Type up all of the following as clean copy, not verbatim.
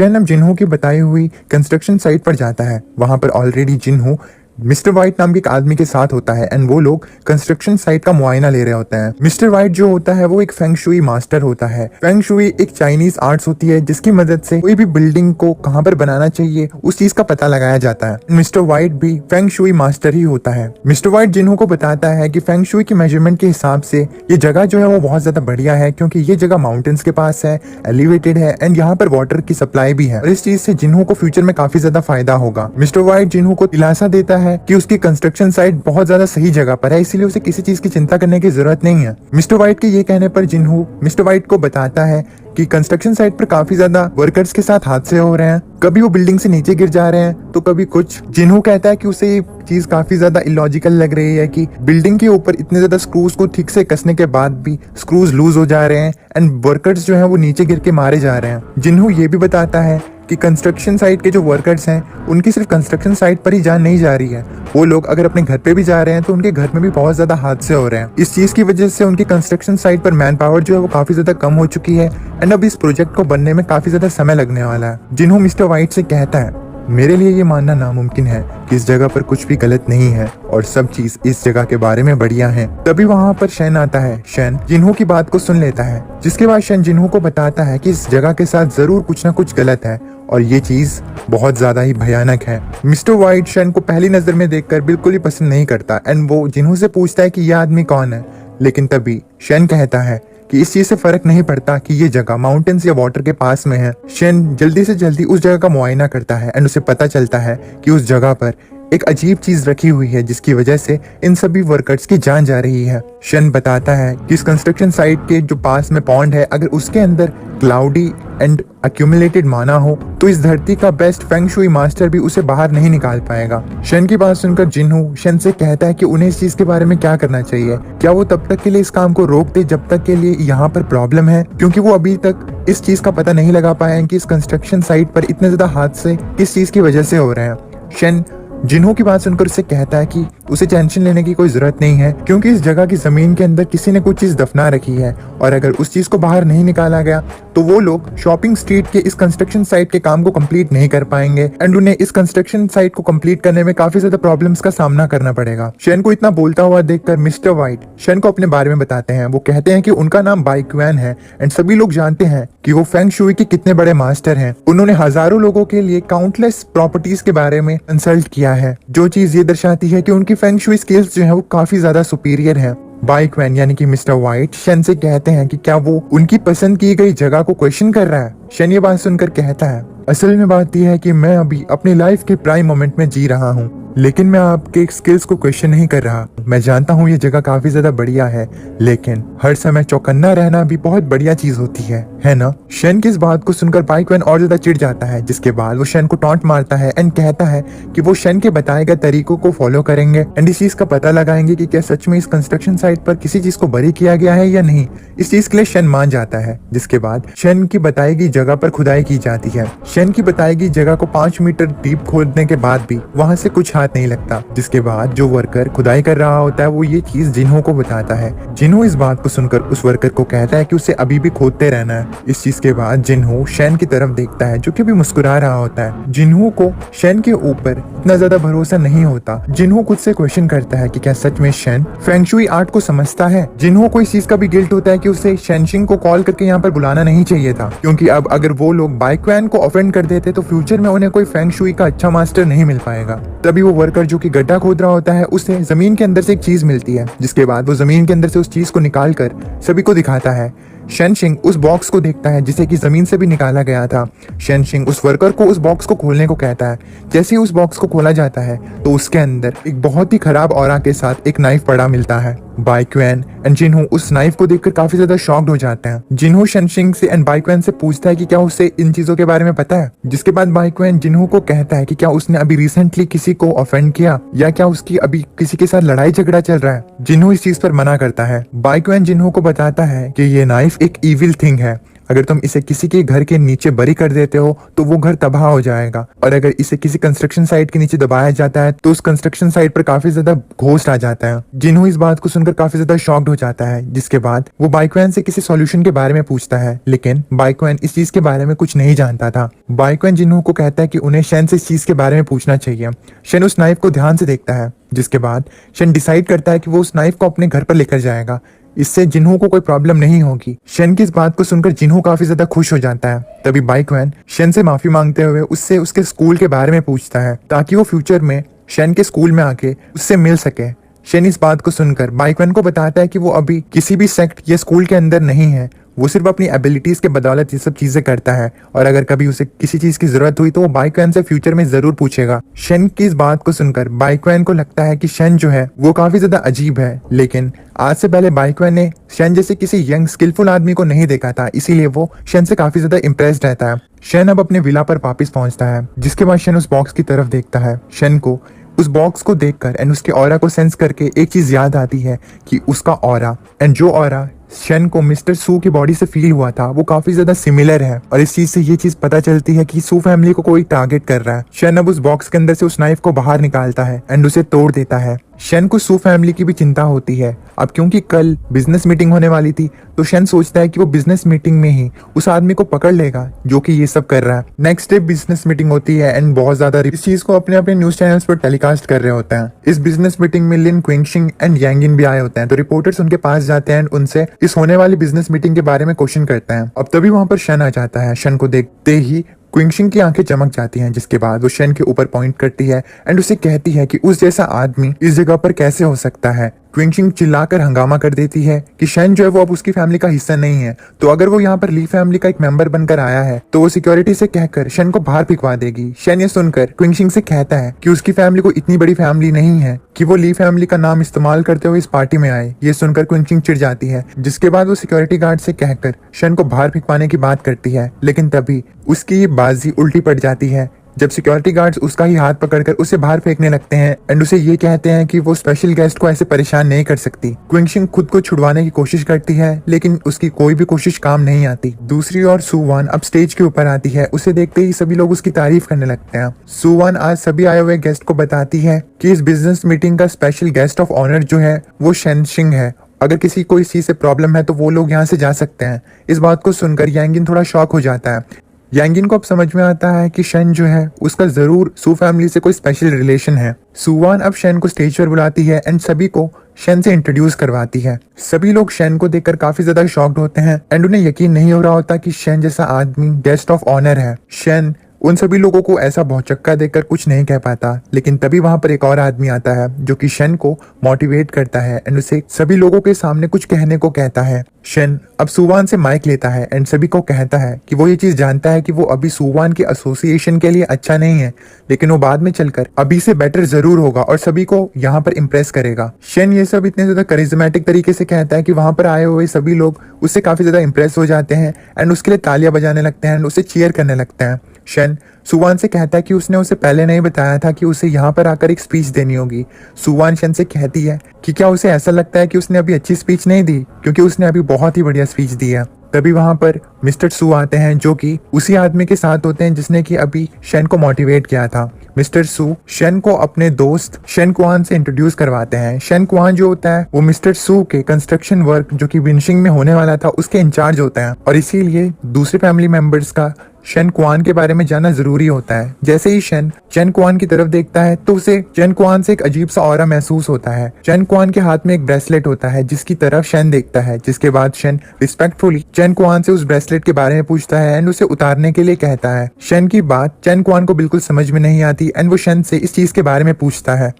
Shane अब जिन्हो की बताई हुई कंस्ट्रक्शन साइट पर जाता है। वहां पर ऑलरेडी जिन्हो मिस्टर वाइट नाम के एक आदमी के साथ होता है एंड वो लोग कंस्ट्रक्शन साइट का मुआयना ले रहे होते हैं। मिस्टर वाइट जो होता है वो एक फेंग शुई मास्टर होता है। फेंग शुई एक चाइनीज आर्ट्स होती है जिसकी मदद से कोई भी बिल्डिंग को कहां पर बनाना चाहिए उस चीज का पता लगाया जाता है। मिस्टर वाइट भी फेंग शुई मास्टर ही होता है। मिस्टर वाइट जिन्हो को बताता है कि फेंग शुई के मेजरमेंट के हिसाब से ये जगह जो है वो बहुत ज्यादा बढ़िया है, क्योंकि ये जगह माउंटेन्स के पास है, एलिवेटेड है एंड यहाँ पर वाटर की सप्लाई भी है और इस चीज से जिन्हो को फ्यूचर में काफी ज्यादा फायदा होगा। मिस्टर वाइट जिन्हो को दिलासा देता है कि उसकी कंस्ट्रक्शन साइट बहुत ज्यादा सही जगह पर है, इसीलिए उसे किसी चीज की चिंता करने की जरूरत नहीं है। मिस्टर वाइट के ये कहने पर जिन्हो मिस्टर वाइट को बताता है कि कंस्ट्रक्शन साइट पर काफी ज्यादा वर्कर्स के साथ हादसे हो रहे हैं, कभी वो बिल्डिंग से नीचे गिर जा रहे हैं तो कभी कुछ। जिन्हो कहता है कि उसे ये चीज काफी ज्यादा इलॉजिकल लग रही है कि बिल्डिंग के ऊपर इतने ज्यादा स्क्रूज को ठीक से कसने के बाद भी स्क्रूज लूज हो जा रहे हैं एंड वर्कर्स जो है वो नीचे गिर के मारे जा रहे हैं। जिन्हो ये भी बताता है कि कंस्ट्रक्शन साइट के जो वर्कर्स हैं उनकी सिर्फ कंस्ट्रक्शन साइट पर ही जान नहीं जा रही है, वो लोग अगर अपने घर पे भी जा रहे हैं तो उनके घर में भी बहुत ज्यादा हादसे हो रहे हैं। इस चीज की वजह से उनकी कंस्ट्रक्शन साइट पर मैन पावर जो है वो काफी ज्यादा कम हो चुकी है एंड अब इस प्रोजेक्ट को बनने में काफी ज्यादा समय लगने वाला है। जिन्हो मिस्टर वाइट से कहता है मेरे लिए ये मानना नामुमकिन है कि इस जगह पर कुछ भी गलत नहीं है और सब चीज इस जगह के बारे में बढ़िया है। तभी वहाँ पर शेन आता है। शेन जिन्हो की बात को सुन लेता है, जिसके बाद शेन जिन्हो को बताता है कि इस जगह के साथ जरूर कुछ ना कुछ गलत है और ये चीज बहुत ज्यादा ही भयानक है। मिस्टर वाइट शेन को पहली नजर में देखकर बिल्कुल ही पसंद नहीं करता एंड वो जिन्हो से पूछता है कि यह आदमी कौन है, लेकिन तभी शेन कहता है कि इस चीज से फर्क नहीं पड़ता कि ये जगह माउंटेन्स या वाटर के पास में है। शेन जल्दी से जल्दी उस जगह का मुआयना करता है एंड उसे पता चलता है कि उस जगह पर एक अजीब चीज रखी हुई है जिसकी वजह से इन सभी वर्कर्स की जान जा रही है। शेन बताता है कि इस कंस्ट्रक्शन साइट के जो पास में पॉन्ड है, अगर उसके अंदर क्लाउडी एंड अक्यूमुलेटेड माना हो तो इस धरती का बेस्ट फेंग शुई मास्टर भी उसे बाहर नहीं निकाल पाएगा। शेन की बात सुनकर जिन्हो शेन से कहता है कि उन्हें इस चीज के बारे में क्या करना चाहिए। क्या वो तब तक के लिए इस काम को रोक दे जब तक के लिए यहाँ पर प्रॉब्लम है, क्योंकि वो अभी तक इस चीज का पता नहीं लगा पाए हैं कि इस कंस्ट्रक्शन साइट पर इतने ज्यादा हादसे किस चीज की वजह से हो रहे हैं। शेन जिन्हो की बात सुनकर उससे कहता है कि उसे टेंशन लेने की कोई जरूरत नहीं है, क्योंकि इस जगह की जमीन के अंदर किसी ने कुछ चीज दफना रखी है और अगर उस चीज को बाहर नहीं निकाला गया तो वो लोग शॉपिंग स्ट्रीट के इस कंस्ट्रक्शन साइट के काम को कंप्लीट नहीं कर पाएंगे एंड उन्हें इस कंस्ट्रक्शन साइट को कंप्लीट करने में काफी ज्यादा प्रॉब्लम्स का सामना करना पड़ेगा। शेन को इतना बोलता हुआ देखकर मिस्टर वाइट शेन को अपने बारे में बताते हैं। वो कहते हैं कि उनका नाम बाइक्वेन है एंड सभी लोग जानते हैं कि वो फेंग शुई के कितने बड़े मास्टर हैं। उन्होंने हजारों लोगों के लिए काउंटलेस प्रॉपर्टीज के बारे में कंसल्ट किया है, जो चीज ये दर्शाती है कि उनकी फेंग शुई स्किल्स जो है वो काफी ज्यादा सुपीरियर है। बाइक्वेन यानी कि मिस्टर वाइट शेन से कहते हैं कि क्या वो उनकी पसंद की गई जगह को क्वेश्चन कर रहा है। शेन ये बात सुनकर कहता है असल में बात यह है कि मैं अभी अपनी लाइफ के प्राइम मोमेंट में जी रहा हूँ, लेकिन मैं आपके स्किल्स को क्वेश्चन नहीं कर रहा। मैं जानता हूँ ये जगह काफी ज्यादा बढ़िया है, लेकिन हर समय चौकन्ना रहना भी बहुत बढ़िया चीज होती है ना। शेन की इस बात को सुनकर बाइक्वेन और ज्यादा चिढ़ जाता है, जिसके बाद वो शेन को टॉन्ट मारता है एंड कहता है कि वो शेन के बताए गए तरीकों को फॉलो करेंगे एंड इस चीज का पता लगाएंगे कि क्या सच में इस कंस्ट्रक्शन साइट पर किसी चीज को बरी किया गया है या नहीं। इस चीज के लिए शेन मान जाता है, जिसके बाद शेन की बताई गई जगह पर खुदाई की जाती है। शेन की बताई गई जगह को 5 मीटर डीप खोदने के बाद भी वहां से कुछ हाथ नहीं लगता, जिसके बाद जो वर्कर खुदाई कर रहा होता है वो ये चीज जिन्हो को बताता है। जिन्हो इस बात को सुनकर उस वर्कर को कहता है कि उसे अभी भी खोदते रहना है। इस चीज के बाद जिन्हो शेन की तरफ देखता है जो कि अभी मुस्कुरा रहा होता है। जिन्हो को शेन के ऊपर इतना ज्यादा भरोसा नहीं होता। जिन्हो खुद से क्वेश्चन करता है कि क्या सच में शेन फेंग शुई आर्ट को समझता है। जिन्हो को इस चीज का भी गिल्ट होता है कि उसे शेनशिंग को कॉल करके यहाँ पर बुलाना नहीं चाहिए था, क्योंकि अब अगर वो लोग बाइक्वेन को ऑफेंड कर देते तो फ्यूचर में उन्हें कोई फेंग शुई का अच्छा मास्टर नहीं मिल पाएगा। तभी वो वर्कर जो कि गड्ढा खोद रहा होता है उसे जमीन के अंदर से एक चीज मिलती है, जिसके बाद वो जमीन के अंदर से उस चीज को निकाल कर सभी को दिखाता है। शेनशिंग उस बॉक्स को देखता है जिसे कि जमीन से भी निकाला गया था। शेनशिंग उस वर्कर को उस बॉक्स को खोलने को कहता है। जैसे ही उस बॉक्स को खोला जाता है तो उसके अंदर एक बहुत ही खराब ऑरा के साथ एक नाइफ पड़ा मिलता है। बाइक्वेन एंड जिन्हो उस नाइफ को देखकर काफी ज्यादा शॉक्ड हो जाते हैं। जिन्हो शेनशिंग से एंड बाइक्वेन से पूछता है कि क्या उसे इन चीजों के बारे में पता है, जिसके बाद बाइक्वेन जिन्हो को कहता है कि क्या उसने अभी रिसेंटली किसी को ऑफेंड किया या क्या उसकी अभी किसी के साथ लड़ाई झगड़ा चल रहा है। जिन्हो इस चीज पर मना करता है। बाइक्वेन जिन्हो को बताता है कि ये नाइफ एक इविल थिंग है, अगर तुम इसे किसी के घर के नीचे बरी कर देते हो तो वो घर तबाह हो जाएगा, और अगर इसे किसी कंस्ट्रक्शन साइट के नीचे दबाया जाता है तो उस कंस्ट्रक्शन साइट पर काफी ज्यादा घोस्ट आ जाता है। जिन्हों इस बात को सुनकर काफी ज्यादा शॉक्ड हो जाता है, जिसके बाद वो बाइकवैन से किसी सॉल्यूशन के बारे में पूछता है, लेकिन बाइकवैन इस चीज के बारे में कुछ नहीं जानता था। बाइकवैन जिन्हों को कहता है कि उन्हें शन से इस चीज के बारे में पूछना चाहिए। शन उस नाइफ को ध्यान से देखता है, जिसके बाद शन डिसाइड करता है कि वो उस नाइफ को अपने घर पर लेकर जाएगा, इससे जिन्हों को कोई प्रॉब्लम नहीं होगी। शन की इस बात को सुनकर जिन्हों काफी ज्यादा खुश हो जाता है। तभी बाइकवैन शन से माफी मांगते हुए उससे उसके स्कूल के बारे में पूछता है, ताकि वो फ्यूचर में शन के स्कूल में आके उससे मिल सके। शन इस बात को सुनकर बाइकवैन को बताता है कि वो अभी किसी भी सेक्ट या स्कूल के अंदर नहीं है, वो सिर्फ अपनी एबिलिटीज के बदौलत ये सब चीजें करता है, और अगर कभी उसे किसी चीज की जरूरत हुई तो वो बाइकवैन से फ्यूचर में जरूर पूछेगा। शन की इस बात को सुनकर बाइकवैन को लगता है कि शन जो है वो काफी ज्यादा अजीब है, लेकिन आज से पहले बाइकवैन ने शन जैसे किसी यंग स्किलफुल आदमी को नहीं देखा था, इसीलिए वो शन से काफी ज्यादा इम्प्रेस्ड रहता है। शन अब अपने विला पर वापिस पहुंचता है, जिसके बाद शन उस बॉक्स की तरफ देखता है। शन को उस बॉक्स को देखकर एंड उसके ऑरा को सेंस करके एक चीज याद आती है कि उसका ऑरा एंड जो ऑरा शन को मिस्टर सू की बॉडी से फील हुआ था वो काफी ज्यादा सिमिलर है, और इस चीज से ये चीज पता चलती है कि सू फैमिली को कोई टारगेट कर रहा है। शन अब उस बॉक्स के अंदर से उस नाइफ को बाहर निकालता है एंड उसे तोड़ देता है। शन को सू फैमिली की भी चिंता होती है। अब क्योंकि कल बिजनेस मीटिंग होने वाली थी तो शन सोचता है कि वो बिजनेस मीटिंग में ही उस आदमी को पकड़ लेगा जो कि ये सब कर रहा है। नेक्स्ट डे बिजनेस मीटिंग होती है एंड बहुत ज्यादा इस चीज को अपने अपने न्यूज चैनल्स पर टेलीकास्ट कर रहे होते हैं। इस बिजनेस मीटिंग में लिन क्विंगशिंग एंड यांगिन भी आए होते हैं, तो रिपोर्टर्स उनके पास जाते हैं एंड उनसे इस होने वाली बिजनेस मीटिंग के बारे में क्वेश्चन करते हैं। अब तभी वहां पर शन आ जाता है। शन को देखते ही क्विंगशिंग की आंखें चमक जाती हैं, जिसके बाद वो शन के ऊपर पॉइंट करती है एंड उसे कहती है कि उस जैसा आदमी इस जगह पर कैसे हो सकता है। क्विंगशिंग चिल्लाकर हंगामा कर देती है कि शन जो है वो अब उसकी फैमिली का हिस्सा नहीं है, तो अगर वो यहाँ पर ली फैमिली का एक मेंबर बनकर आया है तो वो सिक्योरिटी से कहकर शन को बाहर फिकवा देगी। शन ये सुनकर क्विंगशिंग से कहता है कि उसकी फैमिली को इतनी बड़ी फैमिली नहीं है कि वो ली फैमिली का नाम इस्तेमाल करते हुए इस पार्टी में आए। ये सुनकर क्विंगशिंग चिढ़ जाती है, जिसके बाद वो सिक्योरिटी गार्ड से कहकर शन को बाहर फिकवाने की बात करती है, लेकिन तभी उसकी ये बाजी उल्टी पड़ जाती है जब सिक्योरिटी गार्ड्स उसका ही हाथ पकड़कर उसे बाहर फेंकने लगते हैं एंड उसे ये कहते हैं कि वो स्पेशल गेस्ट को ऐसे परेशान नहीं कर सकती। क्विंगशिंग खुद को छुड़वाने की कोशिश करती है, लेकिन उसकी कोई भी कोशिश काम नहीं आती। दूसरी ओर सुवान अब स्टेज के ऊपर आती है। उसे देखते ही सभी लोग उसकी तारीफ करने लगते हैं। सुवान आज सभी आए हुए गेस्ट को बताती है कि इस बिजनेस मीटिंग का स्पेशल गेस्ट ऑफ ऑनर जो है वो शेनशिंग है। अगर किसी को इस चीज से प्रॉब्लम है तो वो लोग यहाँ से जा सकते हैं। इस बात को सुनकर यांगिन थोड़ा शॉक हो जाता है। यांगिन को अब समझ में आता है कि शन जो है उसका जरूर सू फैमिली से कोई स्पेशल रिलेशन है। सुवान अब शन को स्टेज पर बुलाती है एंड सभी को शन से इंट्रोड्यूस करवाती है। सभी लोग शन को देखकर काफी ज्यादा शॉक्ड होते हैं एंड उन्हें यकीन नहीं हो रहा होता कि शन जैसा आदमी गेस्ट ऑफ ऑनर है। शन उन सभी लोगों को ऐसा भौचक्का देकर कुछ नहीं कह पाता, लेकिन तभी वहां पर एक और आदमी आता है जो कि शन को मोटिवेट करता है एंड उसे सभी लोगों के सामने कुछ कहने को कहता है। शन अब सुवान से माइक लेता है एंड सभी को कहता है कि वो ये चीज जानता है कि वो अभी सुवान के एसोसिएशन के लिए अच्छा नहीं है, लेकिन वो बाद में चलकर अभी से बेटर जरूर होगा और सभी को यहाँ पर इम्प्रेस करेगा। शन ये सब इतने ज्यादा करिज्मेटिक तरीके से कहता है कि वहां पर आए हुए सभी लोग उससे काफी ज्यादा इम्प्रेस हो जाते हैं एंड उसके लिए तालियां बजाने लगते हैं एंड उसे चीयर करने लगते हैं। शन सुवान से कहता है कि उसने उसे पहले नहीं बताया था कि उसे यहाँ पर आकर एक स्पीच देनी होगी। सुवान शन से कहती है कि क्या उसे ऐसा लगता है कि उसने अभी अच्छी स्पीच नहीं दी, क्योंकि उसने अभी बहुत ही बढ़िया स्पीच दी है। तभी वहां पर मिस्टर सू आते हैं जो कि उसी आदमी के साथ होते हैं जिसने कि अभी शन को मोटिवेट किया था। मिस्टर सू शन को अपने दोस्त शन कुआन से इंट्रोड्यूस करवाते हैं। शन कुआन जो होता है वो मिस्टर सू के कंस्ट्रक्शन वर्क जो कि विंशिंग में होने वाला था उसके इंचार्ज होता है, और इसीलिए दूसरे फैमिली मेंबर्स का शन कुआन के बारे में जानना जरूरी होता है। जैसे ही शन चेन कुआन की तरफ देखता है तो उसे चेन कुआन से एक अजीब सा ऑरा महसूस होता है। चेन कुआन के हाथ में एक ब्रेसलेट होता है जिसकी तरफ शन देखता है, जिसके बाद शन रिस्पेक्टफुली चेन कुआन से उस ब्रेसलेट के बारे में पूछता है एंड उसे उतारने के लिए कहता है। शन की बात चेन कुआन को बिल्कुल समझ में नहीं आती एंड वो शन से इस चीज के बारे में पूछता है।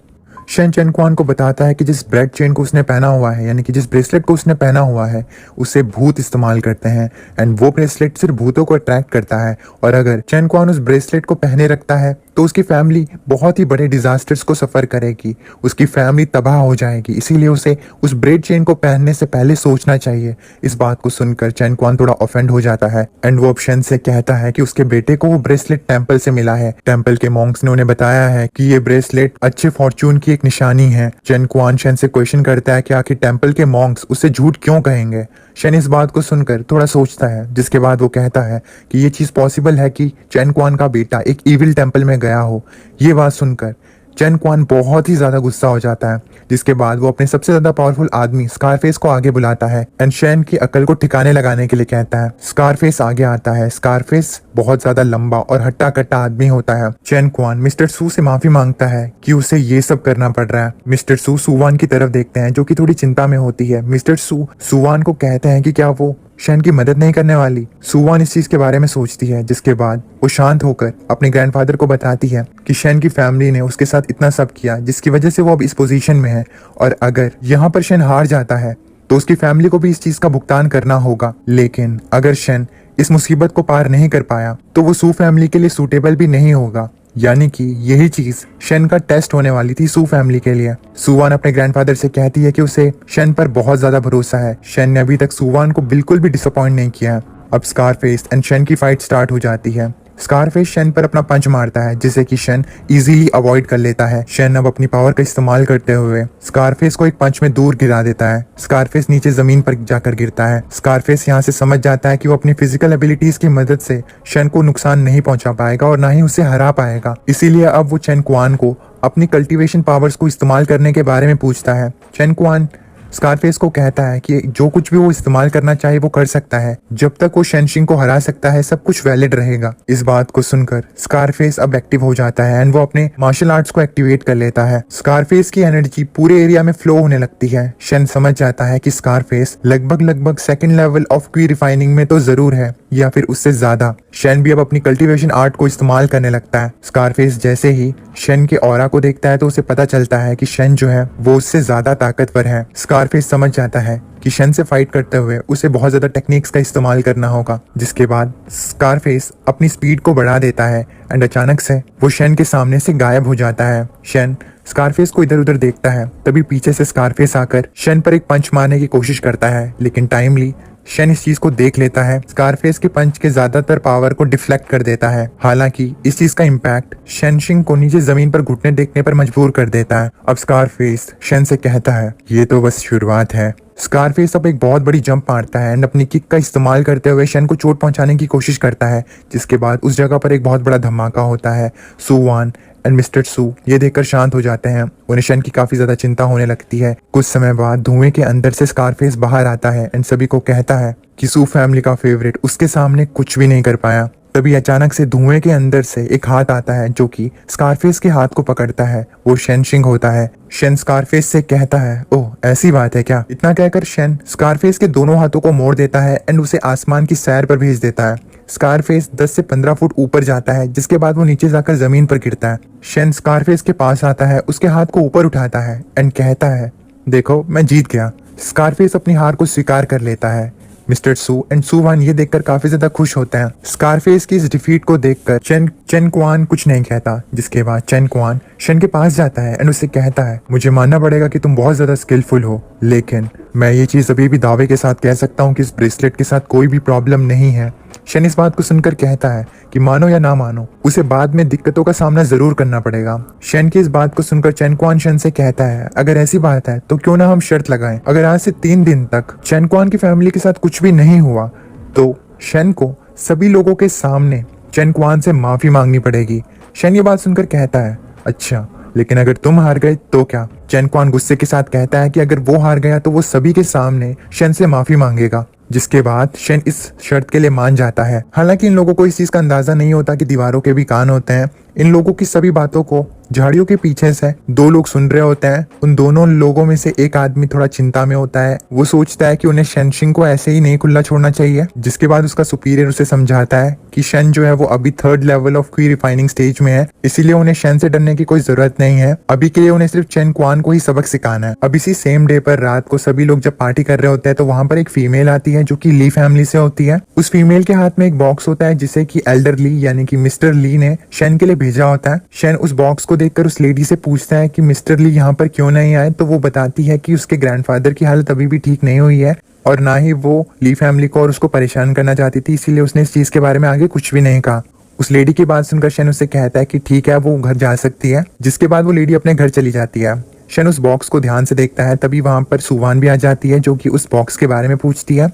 शन चेन कुआन को बताता है कि जिस ब्रेड चेन को उसने पहना हुआ है, यानी कि जिस ब्रेसलेट को उसने पहना हुआ है, उसे भूत इस्तेमाल करते हैं एंड वो ब्रेसलेट सिर्फ भूतों को अट्रैक्ट करता है, और अगर चेन कुआन उस ब्रेसलेट को पहने रखता है तो उसकी फैमिली बहुत ही बड़े डिजास्टर्स को सफर करेगी, उसकी फैमिली तबाह हो जाएगी, इसीलिए उसे उस ब्रेड चेन को पहनने से पहले सोचना चाहिए। इस बात को सुनकर चेन कुआन थोड़ा ऑफेंड हो जाता है एंड वो शन से कहता है कि उसके बेटे को वो ब्रेसलेट टेम्पल से मिला है। टेम्पल के मॉन्क्स ने उन्हें बताया है कि ये ब्रेसलेट अच्छे फॉर्चून की एक निशानी है। चेन कुआन शन से क्वेश्चन करता है कि आखिर टेम्पल के मॉन्क्स उसे झूठ क्यों कहेंगे। शन इस बात को सुनकर थोड़ा सोचता है, जिसके बाद वो कहता है कि ये चीज़ पॉसिबल है कि चैन क्वान का बेटा एक इविल टेम्पल में गया हो। ये बात सुनकर चैन क्वान बहुत ही ज्यादा गुस्सा हो जाता है, जिसके बाद वो अपने सबसे ज्यादा पावरफुल आदमी स्कारफेस को आगे बुलाता है एंड शैन की अकल को ठिकाने लगाने के लिए कहता है। स्कारफेस आगे आता है। स्कारफेस बहुत ज्यादा लंबा और हट्टा कट्टा आदमी होता है। चैन क्वान मिस्टर सू से माफी मांगता है कि उसे ये सब करना पड़ रहा है। मिस्टर सू सुवान की तरफ देखते हैं, जो कि थोड़ी चिंता में होती है। मिस्टर सू सुवान को कहते हैं कि क्या वो शैन की मदद नहीं करने वाली। सुवान इस चीज के बारे में सोचती है, जिसके बाद वो शांत होकर अपने ग्रैंडफादर को बताती है कि शैन की फैमिली ने उसके साथ इतना सब किया, जिसकी वजह से वो अब इस पोजीशन में है, और अगर यहाँ पर शैन हार जाता है तो उसकी फैमिली को भी इस चीज का भुगतान करना होगा। लेकिन अगर शैन इस मुसीबत को पार नहीं कर पाया तो वो सू फैमिली के लिए सूटेबल भी नहीं होगा। यानी कि यही चीज शन का टेस्ट होने वाली थी सू फैमिली के लिए। सुवान अपने ग्रैंडफादर से कहती है कि उसे शन पर बहुत ज्यादा भरोसा है। शन ने अभी तक सुवान को बिल्कुल भी डिसअपॉइंट नहीं किया है। अब स्कारफेस एंड शन की फाइट स्टार्ट हो जाती है। स्कारफेस शन पर अपना पंच मारता है, जिसे कि शन इजीली अवॉइड कर लेता है। शन अब अपनी पावर का इस्तेमाल करते हुए स्कारफेस को एक पंच में दूर गिरा देता है। स्कारफेस नीचे जमीन पर जाकर गिरता है। स्कारफेस यहाँ से समझ जाता है कि वो अपनी फिजिकल एबिलिटीज की मदद से शन को नुकसान नहीं पहुंचा पाएगा और ना ही उसे हरा पाएगा। इसीलिए अब वो चैन क्वान को अपनी कल्टीवेशन पावर्स को इस्तेमाल करने के बारे में पूछता है। चैन क्वान स्कारफेस को कहता है कि जो कुछ भी वो इस्तेमाल करना चाहे वो कर सकता है, जब तक वो शेनशिंग को हरा सकता है सब कुछ वैलिड रहेगा। इस बात को सुनकर स्कारफेस अब एक्टिव हो जाता है एंड वो अपने मार्शल आर्ट्स को एक्टिवेट कर लेता है। स्कारफेस की एनर्जी पूरे एरिया में फ्लो होने लगती है। शन समझ जाता है कि स्कारफेस लगभग सेकंड लेवल ऑफ क्वी रिफाइनिंग में तो जरूर है, या फिर उससे ज्यादा। शन भी अब अपनी कल्टीवेशन आर्ट को इस्तेमाल करने लगता है। स्कारफेस जैसे ही शन के ऑरा को देखता है तो उसे पता चलता है कि शन जो है वो उससे ज्यादा ताकतवर है। स्कारफेस समझ जाता है कि शन से फाइट करते हुए उसे बहुत ज्यादा टेक्निक्स का इस्तेमाल करना होगा, जिसके बाद स्कारफेस अपनी स्पीड को बढ़ा देता है एंड अचानक से वो शन के सामने से गायब हो जाता है। शन स्कारफेस को इधर उधर देखता है, तभी पीछे से स्कारफेस आकर शन पर एक पंच मारने की कोशिश करता है, लेकिन टाइमली शन इस चीज को देख लेता है। स्कारफेस के पंच के ज्यादातर पावर को डिफ्लेक्ट कर देता है। हालांकि इस चीज का इम्पैक्ट शेनशिंग को नीचे जमीन पर घुटने टेकने पर मजबूर कर देता है। अब स्कारफेस शन से कहता है, ये तो बस शुरुआत है। स्कारफेस अब एक बहुत बड़ी जंप मारता है एंड अपनी किक का इस्तेमाल करते हुए शन को चोट पहुंचाने की कोशिश करता है, जिसके बाद उस जगह पर एक बहुत बड़ा धमाका होता है। सुवान एंड मिस्टर सू ये देखकर शांत हो जाते हैं। उन्हें शन की काफी ज्यादा चिंता होने लगती है। कुछ समय बाद धुएं के अंदर से स्कारफेस बाहर आता है एंड सभी को कहता है कि सू फैमिली का फेवरेट उसके सामने कुछ भी नहीं कर पाया। तभी अचानक से धुएं के अंदर से एक हाथ आता है जो कि स्कारफेस के हाथ को पकड़ता है। वो शेनशिंग होता है। शन स्कारफेस से कहता है, ओह ऐसी बात है क्या। इतना कहकर शन स्कारफेस के दोनों हाथों को मोड़ देता है एंड उसे आसमान की सैर पर भेज देता है। स्कारफेस 10 से 15 फुट ऊपर जाता है, जिसके बाद वो नीचे जाकर जमीन पर गिरता है। शन स्कारफेस के पास आता है, उसके हाथ को ऊपर उठाता है एंड कहता है, देखो मैं जीत गया। स्कारफेस अपनी हार को स्वीकार कर लेता है। मिस्टर सू एंड सुवान ये देखकर काफी ज्यादा खुश होते हैं। स्कारफेस की इस डिफीट को देखकर चेन क्वान कुछ नहीं कहता, जिसके बाद चेन क्वान शन के पास जाता है एंड उससे कहता है, मुझे मानना पड़ेगा कि तुम बहुत ज्यादा स्किलफुल हो, लेकिन मैं ये चीज अभी भी दावे के साथ कह सकता हूँ कि इस ब्रेसलेट के साथ कोई भी प्रॉब्लम नहीं है। शन इस बात को सुनकर कहता है कि मानो या ना मानो उसे बाद में दिक्कतों का सामना जरूर करना पड़ेगा। शन की इस बात को सुनकर चेन क्वान शन से कहता है, अगर ऐसी बात है तो क्यों ना हम शर्त लगाएं, अगर आज से 3 दिन तक चेन क्वान की फैमिली के साथ कुछ भी नहीं हुआ तो शन को सभी लोगों के सामने चेन क्वान से माफी मांगनी पड़ेगी। शन ये बात सुनकर कहता है, अच्छा लेकिन अगर तुम हार गए तो क्या। चेन क्वान गुस्से के साथ कहता है कि अगर वो हार गया तो वो सभी के सामने शन से माफी मांगेगा, जिसके बाद शन इस शर्त के लिए मान जाता है। हालांकि इन लोगों को इस चीज का अंदाजा नहीं होता कि दीवारों के भी कान होते हैं। इन लोगों की सभी बातों को झाड़ियों के पीछे से 2 लोग सुन रहे होते हैं। उन दोनों लोगों में से एक आदमी थोड़ा चिंता में होता है। वो सोचता है कि उन्हें शेनशिंग को ऐसे ही नहीं खुला छोड़ना चाहिए, जिसके बाद उसका सुपीरियर उसे समझाता है कि शन जो है वो अभी 3rd लेवल ऑफ क्वी रिफाइनिंग स्टेज में है, इसीलिए उन्हें शन से डरने की कोई जरूरत नहीं है। अभी के लिए उन्हें सिर्फ चेन क्वान को ही सबक सिखाना है। अब इसी सेम डे पर रात को सभी लोग जब पार्टी कर रहे होते हैं तो वहां पर एक फीमेल आती है जो कि ली फैमिली से होती है। उस फीमेल के हाथ में एक बॉक्स होता है जिसे कि एल्डर ली यानी कि मिस्टर ली ने शन के लिए भेजा होता है। शन उस बॉक्स को देखकर उस लेडी से पूछता है कि मिस्टर ली यहाँ पर क्यों नहीं आए, तो वो बताती है कि उसके ग्रैंडफादर की हालत अभी भी ठीक नहीं हुई है और ना ही वो ली फैमिली को और उसको परेशान करना चाहती थी, इसीलिए उसने इस चीज के बारे में आगे कुछ भी नहीं कहा। उस लेडी की बात सुनकर शन उससे कहता है कि ठीक है वो घर जा सकती है, जिसके बाद वो लेडी अपने घर चली जाती है। शन उस बॉक्स को ध्यान से देखता है, तभी वहां पर सुवान भी आ जाती है जो कि उस बॉक्स के बारे में पूछती है।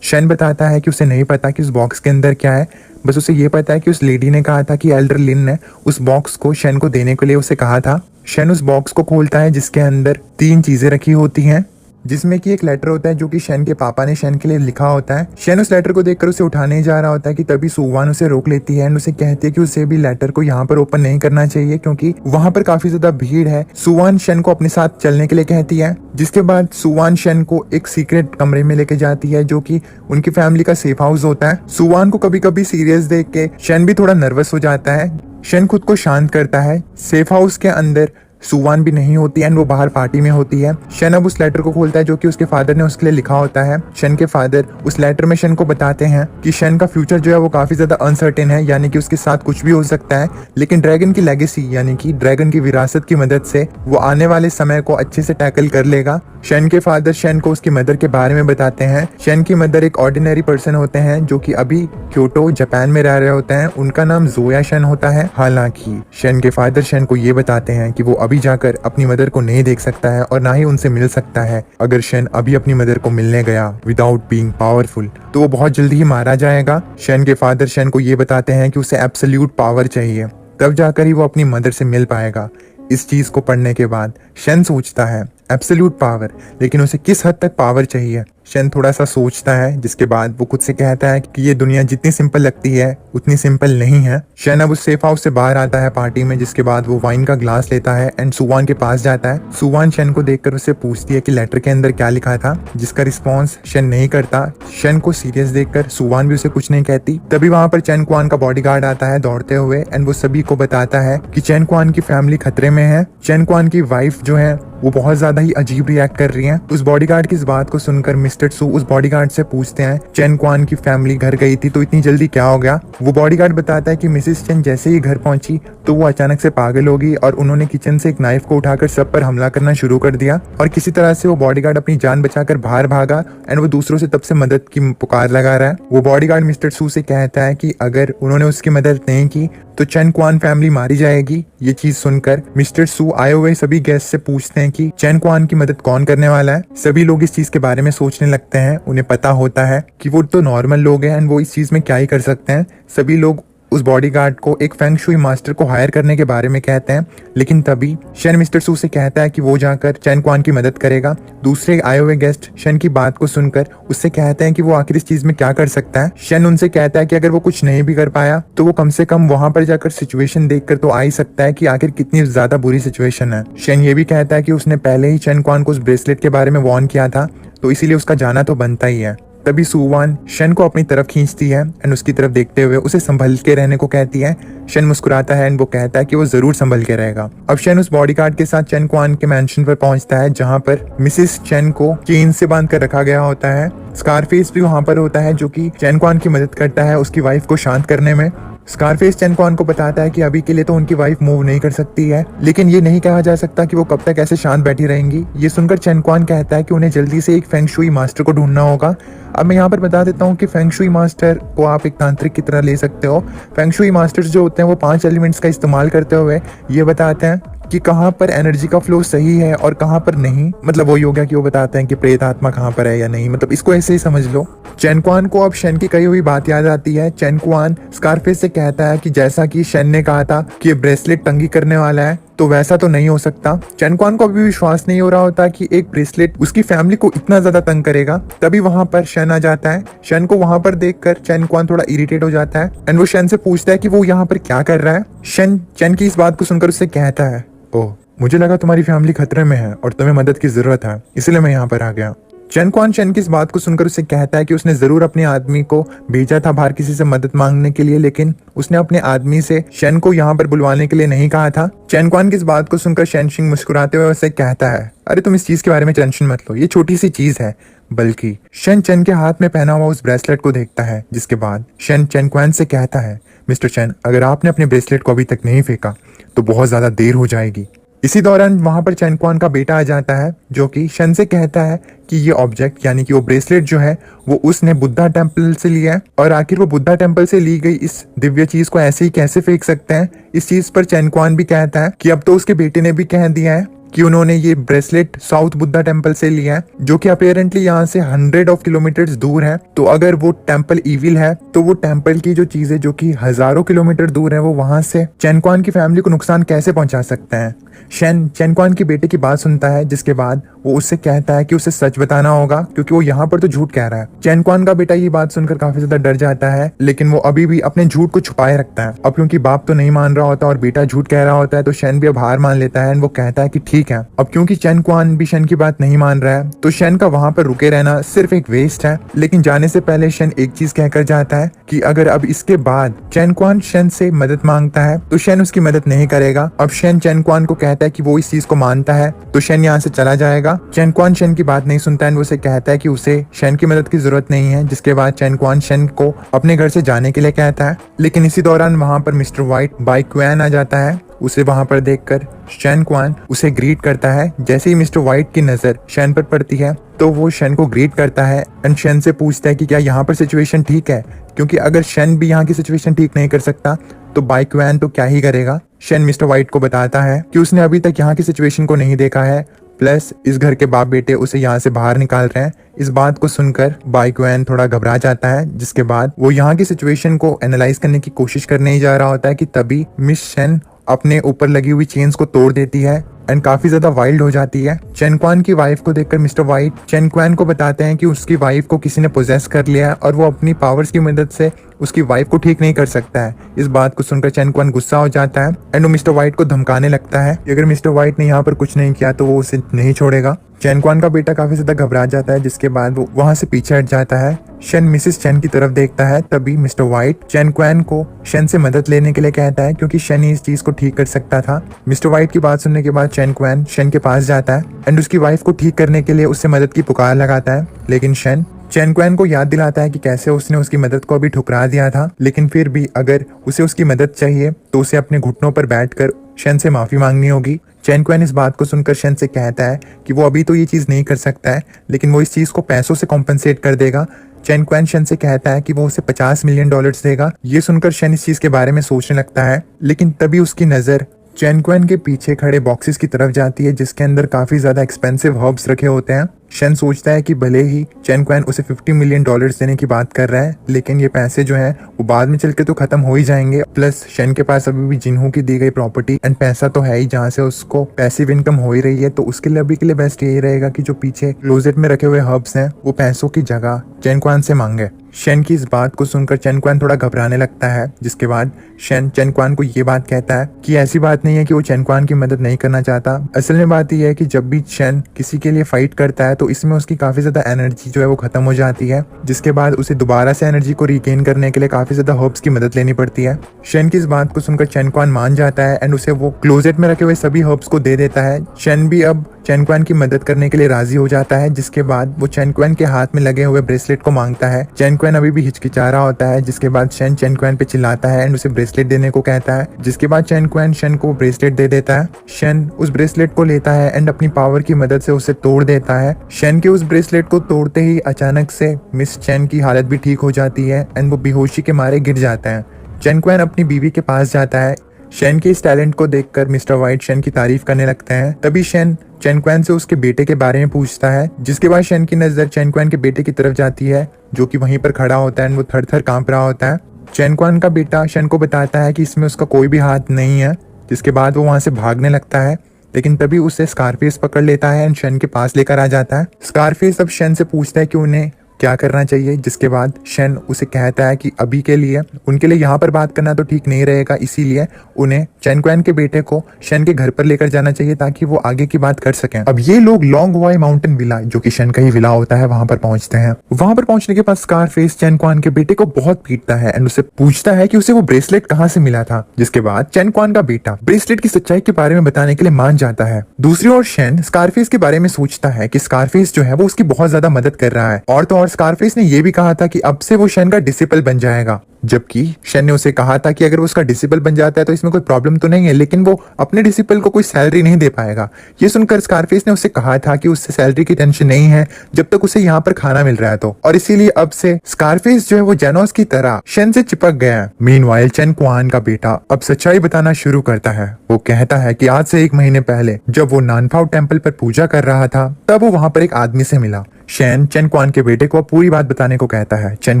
शन बताता है कि उसे नहीं पता कि उस बॉक्स के अंदर क्या है, बस उसे ये पता है कि उस लेडी ने कहा था कि एल्डर लिन ने उस बॉक्स को शन को देने के लिए उसे कहा था। शन उस बॉक्स को खोलता है जिसके अंदर 3 चीजें रखी होती हैं, जिसमें कि एक लेटर होता है जो कि शन के पापा ने शन के लिए लिखा होता है। शन उस लेटर को देखकर उसे उठाने ही जा रहा होता है कि तभी सुवान उसे रोक लेती है एंड उसे कहती है कि उसे भी लेटर को यहाँ पर ओपन नहीं करना चाहिए क्योंकि वहां पर काफी ज्यादा भीड़ है। सुवान शन को अपने साथ चलने के लिए कहती है, जिसके बाद सुवान शन को एक सीक्रेट कमरे में लेके जाती है जो कि उनकी फैमिली का सेफ हाउस होता है। सुवान को कभी कभी सीरियस देख के शन भी थोड़ा नर्वस हो जाता है। शन खुद को शांत करता है। सेफ हाउस के अंदर सुवान भी नहीं होती एंड वो बाहर पार्टी में होती है। शन अब उस लेटर को खोलता है जो कि उसके फादर ने उसके लिए लिखा होता है। शन के फादर उस लेटर में शन को बताते हैं कि शन का फ्यूचर जो है वो काफी ज्यादा अनसर्टेन है, यानी कि उसके साथ कुछ भी हो सकता है, लेकिन ड्रैगन की लेगेसी यानी कि ड्रैगन की विरासत की मदद से वो आने वाले समय को अच्छे से टैकल कर लेगा। शन के फादर शन को उसकी मदर के बारे में बताते हैं। शन की मदर एक ऑर्डिनरी पर्सन होते हैं जो कि अभी क्योटो जापान में रह रहे होते हैं। उनका नाम जोया शन होता है। हालांकि शन के फादर शन को ये बताते हैं कि वो अभी जाकर अपनी मदर को नहीं देख सकता है और ना ही उनसे मिल सकता है। अगर शन अभी अपनी मदर को मिलने गया विदाउट बीइंग पावरफुल तो वो बहुत जल्दी ही मारा जाएगा। शन के फादर शन को ये बताते हैं कि उसे एब्सोल्यूट पावर चाहिए, तब जाकर ही वो अपनी मदर से मिल पाएगा। इस चीज को पढ़ने के बाद शन सोचता है एब्सोल्यूट पावर, लेकिन उसे किस हद तक पावर चाहिए। शन थोड़ा सा सोचता है, जिसके बाद वो खुद से कहता है कि ये दुनिया जितनी सिंपल लगती है उतनी सिंपल नहीं है। शन अब उस सेफ हाउस से बाहर आता है पार्टी में, जिसके बाद वो वाइन का ग्लास लेता है एंड सुवान के पास जाता है। सुवान शन को देखकर उससे पूछती है कि लेटर के अंदर क्या लिखा था, जिसका रिस्पॉन्स शन नहीं करता। शन को सीरियस देखकर सुवान भी उसे कुछ नहीं कहती। तभी वहां पर चैन क्वान का बॉडीगार्ड आता है दौड़ते हुए एंड वो सभी को बताता है कि चैन क्वान की फैमिली खतरे में है। चैन क्वान की वाइफ जो है वो बहुत ज्यादा ही अजीब रिएक्ट कर रही है। उस बॉडीगार्ड की इस बात को सुनकर मिस्टर सू उस बॉडीगार्ड से पूछते हैं चैन क्वान की फैमिली घर गई थी तो इतनी जल्दी क्या हो गया। वो बॉडीगार्ड बताता है कि मिसेस चैन जैसे ही घर पहुंची तो वो अचानक से पागल हो गई और उन्होंने किचन से एक नाइफ को उठाकर सब पर हमला करना शुरू कर दिया और किसी तरह से वो बॉडीगार्ड अपनी जान बचाकर बाहर भागा एंड वो दूसरों से तब से मदद की पुकार लगा रहा है। वो बॉडीगार्ड मिस्टर सू से कहता है कि अगर उन्होंने उसकी मदद नहीं की तो चैन क्वान फैमिली मारी जाएगी। ये चीज सुनकर मिस्टर सू आए हुए सभी गेस्ट से पूछते हैं कि चैन क्वान की मदद कौन करने वाला है। सभी लोग इस चीज के बारे में सोचने लगते हैं। उन्हें पता होता है कि वो तो नॉर्मल लोग हैं एंड वो इस चीज में क्या ही कर सकते हैं। सभी लोग उस बॉडीगार्ड को एक फेंग शुई मास्टर को हायर करने के बारे में कहते हैं, लेकिन तभी शन मिस्टर सू से कहता है कि वो जाकर चैन क्वान की मदद करेगा। दूसरे आए हुए गेस्ट शन की बात को सुनकर उससे कहते हैं कि वो आखिर इस चीज में क्या कर सकता है। शन उनसे कहता है कि अगर वो कुछ नहीं भी कर पाया तो वो कम से कम वहां पर जाकर सिचुएशन देखकर तो आ ही सकता है कि आखिर कितनी ज्यादा बुरी सिचुएशन है। शन ये भी कहता है कि उसने पहले ही चैन क्वान को उस ब्रेसलेट के बारे में वार्न किया था, तो इसीलिए उसका जाना तो बनता ही है। तभी सुवान शन को अपनी तरफ खींचती है एंड उसकी तरफ देखते हुए उसे संभल के रहने को कहती है। शन मुस्कुराता है एंड वो कहता है कि वो जरूर संभल के रहेगा। अब शन उस बॉडीगार्ड के साथ चैन क्वान के मैंशन पर पहुंचता है जहां पर मिसेस चैन को चेन से बांध कर रखा गया होता है। स्कारफेस भी वहां पर होता है जो कि चैन क्वान की मदद करता है उसकी वाइफ को शांत करने में। स्कारफेस चैन क्वान को बताता है कि अभी के लिए तो उनकी वाइफ मूव नहीं कर सकती है, लेकिन ये नहीं कहा जा सकता कि वो कब तक ऐसे शांत बैठी रहेंगी। ये सुनकर चैन क्वान कहता है कि उन्हें जल्दी से एक फेंग शुई मास्टर को ढूंढना होगा। अब मैं यहाँ पर बता देता हूँ कि फेंग शुई मास्टर को आप एक तांत्रिक की तरह ले सकते हो। फेंग शुई मास्टर्स जो होते हैं वो 5 एलिमेंट्स का इस्तेमाल करते हुए ये बताते हैं कि कहाँ पर एनर्जी का फ्लो सही है और कहाँ पर नहीं। मतलब वही हो गया कि वो बताते हैं कि प्रेत आत्मा कहाँ पर है या नहीं, मतलब इसको ऐसे ही समझ लो। चैन क्वान को अब शन की कही हुई बात याद आती है। चैन क्वान स्कारफेस से कहता है कि जैसा कि शन ने कहा था कि ये ब्रेसलेट तंगी करने वाला है, तो वैसा तो नहीं हो सकता। चैन क्वान को अभी विश्वास नहीं हो रहा होता कि एक ब्रेसलेट उसकी फैमिली को इतना ज्यादा तंग करेगा। तभी वहां पर शन आ जाता है। शन को वहां पर देखकर चैन क्वान थोड़ा इरिटेट हो जाता है एंड वो शन से पूछता है कि वो यहाँ पर क्या कर रहा है। शन चैन की इस बात को सुनकर उससे कहता है, ओह मुझे लगा तुम्हारी फैमिली खतरे में है और तुम्हें मदद की जरूरत है, इसलिए मैं यहाँ पर आ गया। चैन क्वान शन की इस बात को सुनकर उससे कहता है कि उसने जरूर अपने आदमी को भेजा था बाहर किसी से मदद मांगने के लिए, लेकिन उसने अपने आदमी से शन को यहाँ पर बुलवाने के लिए नहीं कहा था। चैन क्वान की इस बात को सुनकर शन शिंग मुस्कुराते हुए उससे कहता है, अरे तुम इस चीज के बारे में टेंशन मत लो, ये छोटी सी चीज है। बल्कि शन चैन के हाथ में पहना हुआ उस ब्रेसलेट को देखता है, जिसके बाद शन चैन क्वान से कहता है, मिस्टर चैन अगर आपने अपने ब्रेसलेट को अभी तक नहीं फेंका तो बहुत ज्यादा देर हो जाएगी। इसी दौरान वहां पर चैन क्वान का बेटा आ जाता है जो कि शन से कहता है कि ये ऑब्जेक्ट यानी कि वो ब्रेसलेट जो है वो उसने बुद्धा टेम्पल से लिया है और आखिर वो बुद्धा टेम्पल से ली गई इस दिव्य चीज को ऐसे ही कैसे फेंक सकते हैं। इस चीज पर चैन क्वान भी कहता है कि अब तो उसके बेटे ने भी कह दिया है कि उन्होंने ये ब्रेसलेट साउथ बुद्धा टेम्पल से लिया है, जो कि अपेरेंटली यहाँ से 100 किलोमीटर दूर है। तो अगर वो टेम्पल इविल है तो वो टेम्पल की जो चीजें जो कि हजारों किलोमीटर दूर है वो वहां से चेन कुआन की फैमिली को नुकसान कैसे पहुंचा सकते हैं। शेन चेन कुआन की बेटे की बात सुनता है, जिसके बाद वो उससे कहता है कि उसे सच बताना होगा क्योंकि वो यहाँ पर तो झूठ कह रहा है। चेन कुआन का बेटा ये बात सुनकर काफी ज्यादा डर जाता है, लेकिन वो अभी भी अपने झूठ को छुपाए रखता है। अब क्योंकि बाप तो नहीं मान रहा होता और बेटा झूठ कह रहा होता है तो शेन भी अब हार मान लेता है। वो कहता है कि ठीक है। अब क्योंकि चेन कुआन भी शेन की बात नहीं मान रहा है तो शेन का वहां पर रुके रहना सिर्फ एक वेस्ट है। लेकिन जाने से पहले शेन एक चीज कहकर जाता है कि अगर अब इसके बाद चेन कुआन शेन से मदद मांगता है तो शेन उसकी मदद नहीं करेगा। अब शेन चेन कुआन को कहता है कि वो इस चीज को मानता है तो शेन यहाँ से चला जाएगा। चेन कुआन शेन की बात नहीं सुनता है। वो उसे कहता है कि उसे शेन की मदद की जरूरत नहीं है, जिसके बाद चेन कुआन शेन को अपने घर से जाने के लिए कहता है। लेकिन इसी दौरान वहां पर मिस्टर व्हाइट बाई क्वैन आ जाता है। उसे वहां पर देखकर चेन कुआन उसे ग्रीट करता है। जैसे ही मिस्टर व्हाइट की नजर शेन पर पड़ती है तो वो शेन को ग्रीट करता है एंड शेन से पूछता है कि क्या यहाँ पर सिचुएशन ठीक है, क्योंकि अगर शेन भी यहाँ की सिचुएशन ठीक नहीं कर सकता तो बाई क्वैन तो क्या ही करेगा। शेन मिस्टर व्हाइट को बताता है कि उसने अभी तक यहाँ की सिचुएशन को नहीं देखा है, प्लस इस घर के बाप बेटे उसे यहाँ से बाहर निकाल रहे हैं। इस बात को सुनकर बाई क्वैन थोड़ा घबरा जाता है, जिसके बाद वो यहाँ की सिचुएशन को एनालाइज करने की कोशिश करने ही जा रहा होता है कि तभी मिस शेन अपने ऊपर लगी हुई चेन्स को तोड़ देती है एंड काफी ज्यादा वाइल्ड हो जाती है। चेन कुआन की वाइफ को देखकर मिस्टर व्हाइट चेन कुआन को बताते हैं कि उसकी वाइफ को किसी ने पोजेस कर लिया है और वो अपनी पावर्स की मदद से उसकी वाइफ को ठीक नहीं कर सकता है। इस बात को सुनकर चेन कुआन गुस्सा हो जाता है एंड वो मिस्टर व्हाइट को धमकाने लगता है कि अगर मिस्टर व्हाइट ने यहाँ पर कुछ नहीं किया तो वो उसे नहीं छोड़ेगा। चेन कुआन का बेटा काफी ज्यादा घबरा जाता है, जिसके बाद वो वहां से पीछे हट जाता है। शेन मिसेस चेन की तरफ देखता है, तभी मिस्टर व्हाइट चेन कुआन को शेन से मदद लेने के लिए कहता है क्योंकि शेन ही इस चीज को ठीक कर सकता था। मिस्टर व्हाइट की बात सुनने के बाद चेन कुआन शेन के पास जाता है एंड उसकी वाइफ को ठीक करने के लिए उससे मदद की पुकार लगाता है। लेकिन शेन चेन कुआन को याद दिलाता है कि कैसे उसने उसकी मदद को अभी ठुकरा दिया था, लेकिन फिर भी अगर उसे उसकी मदद चाहिए तो उसे अपने घुटनों पर बैठकर शेन से माफी मांगनी होगी। चेन कुआन इस बात को सुनकर शेन से कहता है कि वो अभी तो ये चीज नहीं कर सकता है, लेकिन वो इस चीज को पैसों से कॉम्पेंसेट कर देगा। चेन कुआन शेन से कहता है कि वो उसे $50 मिलियन देगा। ये सुनकर शेन इस चीज के बारे में सोचने लगता है, लेकिन तभी उसकी नजर चेन कुआन के पीछे खड़े बॉक्सेस की तरफ जाती है, जिसके अंदर काफी ज्यादा एक्सपेंसिव हर्ब्स रखे होते हैं। शेन सोचता है कि भले ही चेन कुआन उसे $50 मिलियन देने की बात कर रहा है, लेकिन ये पैसे जो हैं वो बाद में चल के तो खत्म हो ही जाएंगे। प्लस शेन के पास अभी भी जिन्हों की दी गई प्रॉपर्टी एंड पैसा तो है ही, जहाँ से उसको पैसिव इनकम हो ही रही है। तो उसके लिए अभी के लिए बेस्ट यही रहेगा कि जो पीछे क्लोजेट में रखे हुए हर्ब्स हैं वो पैसों की जगह चेन कुआन से मांगे। शेन की इस बात को सुनकर चेन कुआन थोड़ा घबराने लगता है, जिसके बाद शेन चेन कुआन को ये बात कहता है कि ऐसी बात नहीं है कि वो चेन कुआन की मदद नहीं करना चाहता। असल में बात यह है कि जब भी शेन किसी के लिए फाइट करता है तो इसमें उसकी काफी ज्यादा एनर्जी जो है वो खत्म हो जाती है, जिसके बाद उसे दोबारा से एनर्जी को रिगेन करने के लिए काफी ज्यादा हर्ब्स की मदद लेनी पड़ती है। शेन की इस बात को सुनकर चेन कुआन मान जाता है एंड उसे वो क्लोजेट में रखे हुए सभी हर्ब्स को दे देता है। शेन भी अब चेन कुआन की मदद करने के लिए राजी हो जाता है, जिसके बाद वो चेन कुआन के हाथ में लगे हुए ब्रेसलेट को मांगता है। चेन कुआन अभी भी हिचकिचा रहा होता है, जिसके बाद शेन चेन कुआन पे चिल्लाता है एंड उसे ब्रेसलेट देने को कहता है, जिसके बाद चेन कुआन शेन को ब्रेसलेट दे देता है। शेन उस ब्रेसलेट को लेता है एंड अपनी पावर की मदद से उसे तोड़ देता है। शेन के उस ब्रेसलेट को तोड़ते ही अचानक से मिस चेन की हालत भी ठीक हो जाती है एंड वो बेहोशी के मारे गिर जाता है। चेन कुआन अपनी बीवी के पास जाता है। शेन के इस टैलेंट को देखकर मिस्टर व्हाइट शेन की तारीफ करने लगते हैं। तभी शेन चेन कुआन से उसके बेटे के बारे में पूछता है, जिसके बाद शेन की नजर चेन कुआन के बेटे की तरफ जाती है, जो कि वहीं पर खड़ा होता है। वो थर थर कांप रहा होता है। चेन कुआन का बेटा शेन को बताता है कि इसमें उसका कोई भी हाथ नहीं है, जिसके बाद वो वहां से भागने लगता है। लेकिन तभी उसे स्कारफेस पकड़ लेता है एंड शेन के पास लेकर आ जाता है। स्कारफेस अब शेन से पूछता है कि उन्हें क्या करना चाहिए, जिसके बाद शेन उसे कहता है कि अभी के लिए उनके लिए यहाँ पर बात करना तो ठीक नहीं रहेगा, इसीलिए उन्हें चेन कुआन के बेटे को शेन के घर पर लेकर जाना चाहिए ताकि वो आगे की बात कर सकें। अब ये लोग लॉन्ग वाई माउंटेन विला, जो कि शेन का ही विला होता है, वहां पर पहुंचते हैं। वहां पर पहुंचने के बाद स्कारफेस चेन कुआन के बेटे को बहुत पीटता है एंड उसे पूछता है कि उसे वो ब्रेसलेट कहाँ से मिला था, जिसके बाद चेन कुआन का बेटा ब्रेसलेट की सच्चाई के बारे में बताने के लिए मान जाता है। दूसरी ओर शेन स्कारफेस के बारे में सोचता है कि स्कारफेस जो है वो उसकी बहुत ज्यादा मदद कर रहा है, और तो और स्कारफेस ने ये भी कहा था कि अब से वो शेन का डिसिपल बन जाएगा। जबकि शेन ने उसे कहा था कि अगर वो उसका डिसिपल बन जाता है तो इसमें कोई प्रॉब्लम तो नहीं है, लेकिन वो अपने डिसिपल को कोई सैलरी नहीं दे पाएगा। ये सुनकर स्कारफेस ने उससे कहा था कि उससे सैलरी की टेंशन नहीं है जब तक उसे यहाँ पर खाना मिल रहा है तो, और इसीलिए अब से स्कारफेस जो है वो जेनोस की तरह शेन से चिपक गया है। मीनवाइल चेन कुआन का बेटा अब सच्चाई बताना शुरू करता है। वो कहता है कि आज से 1 महीने पहले जब वो नानफाओ टेम्पल पर पूजा कर रहा था तब वो वहां पर एक आदमी से मिला। शेन चेन क्वान के बेटे को पूरी बात बताने को कहता है। चेन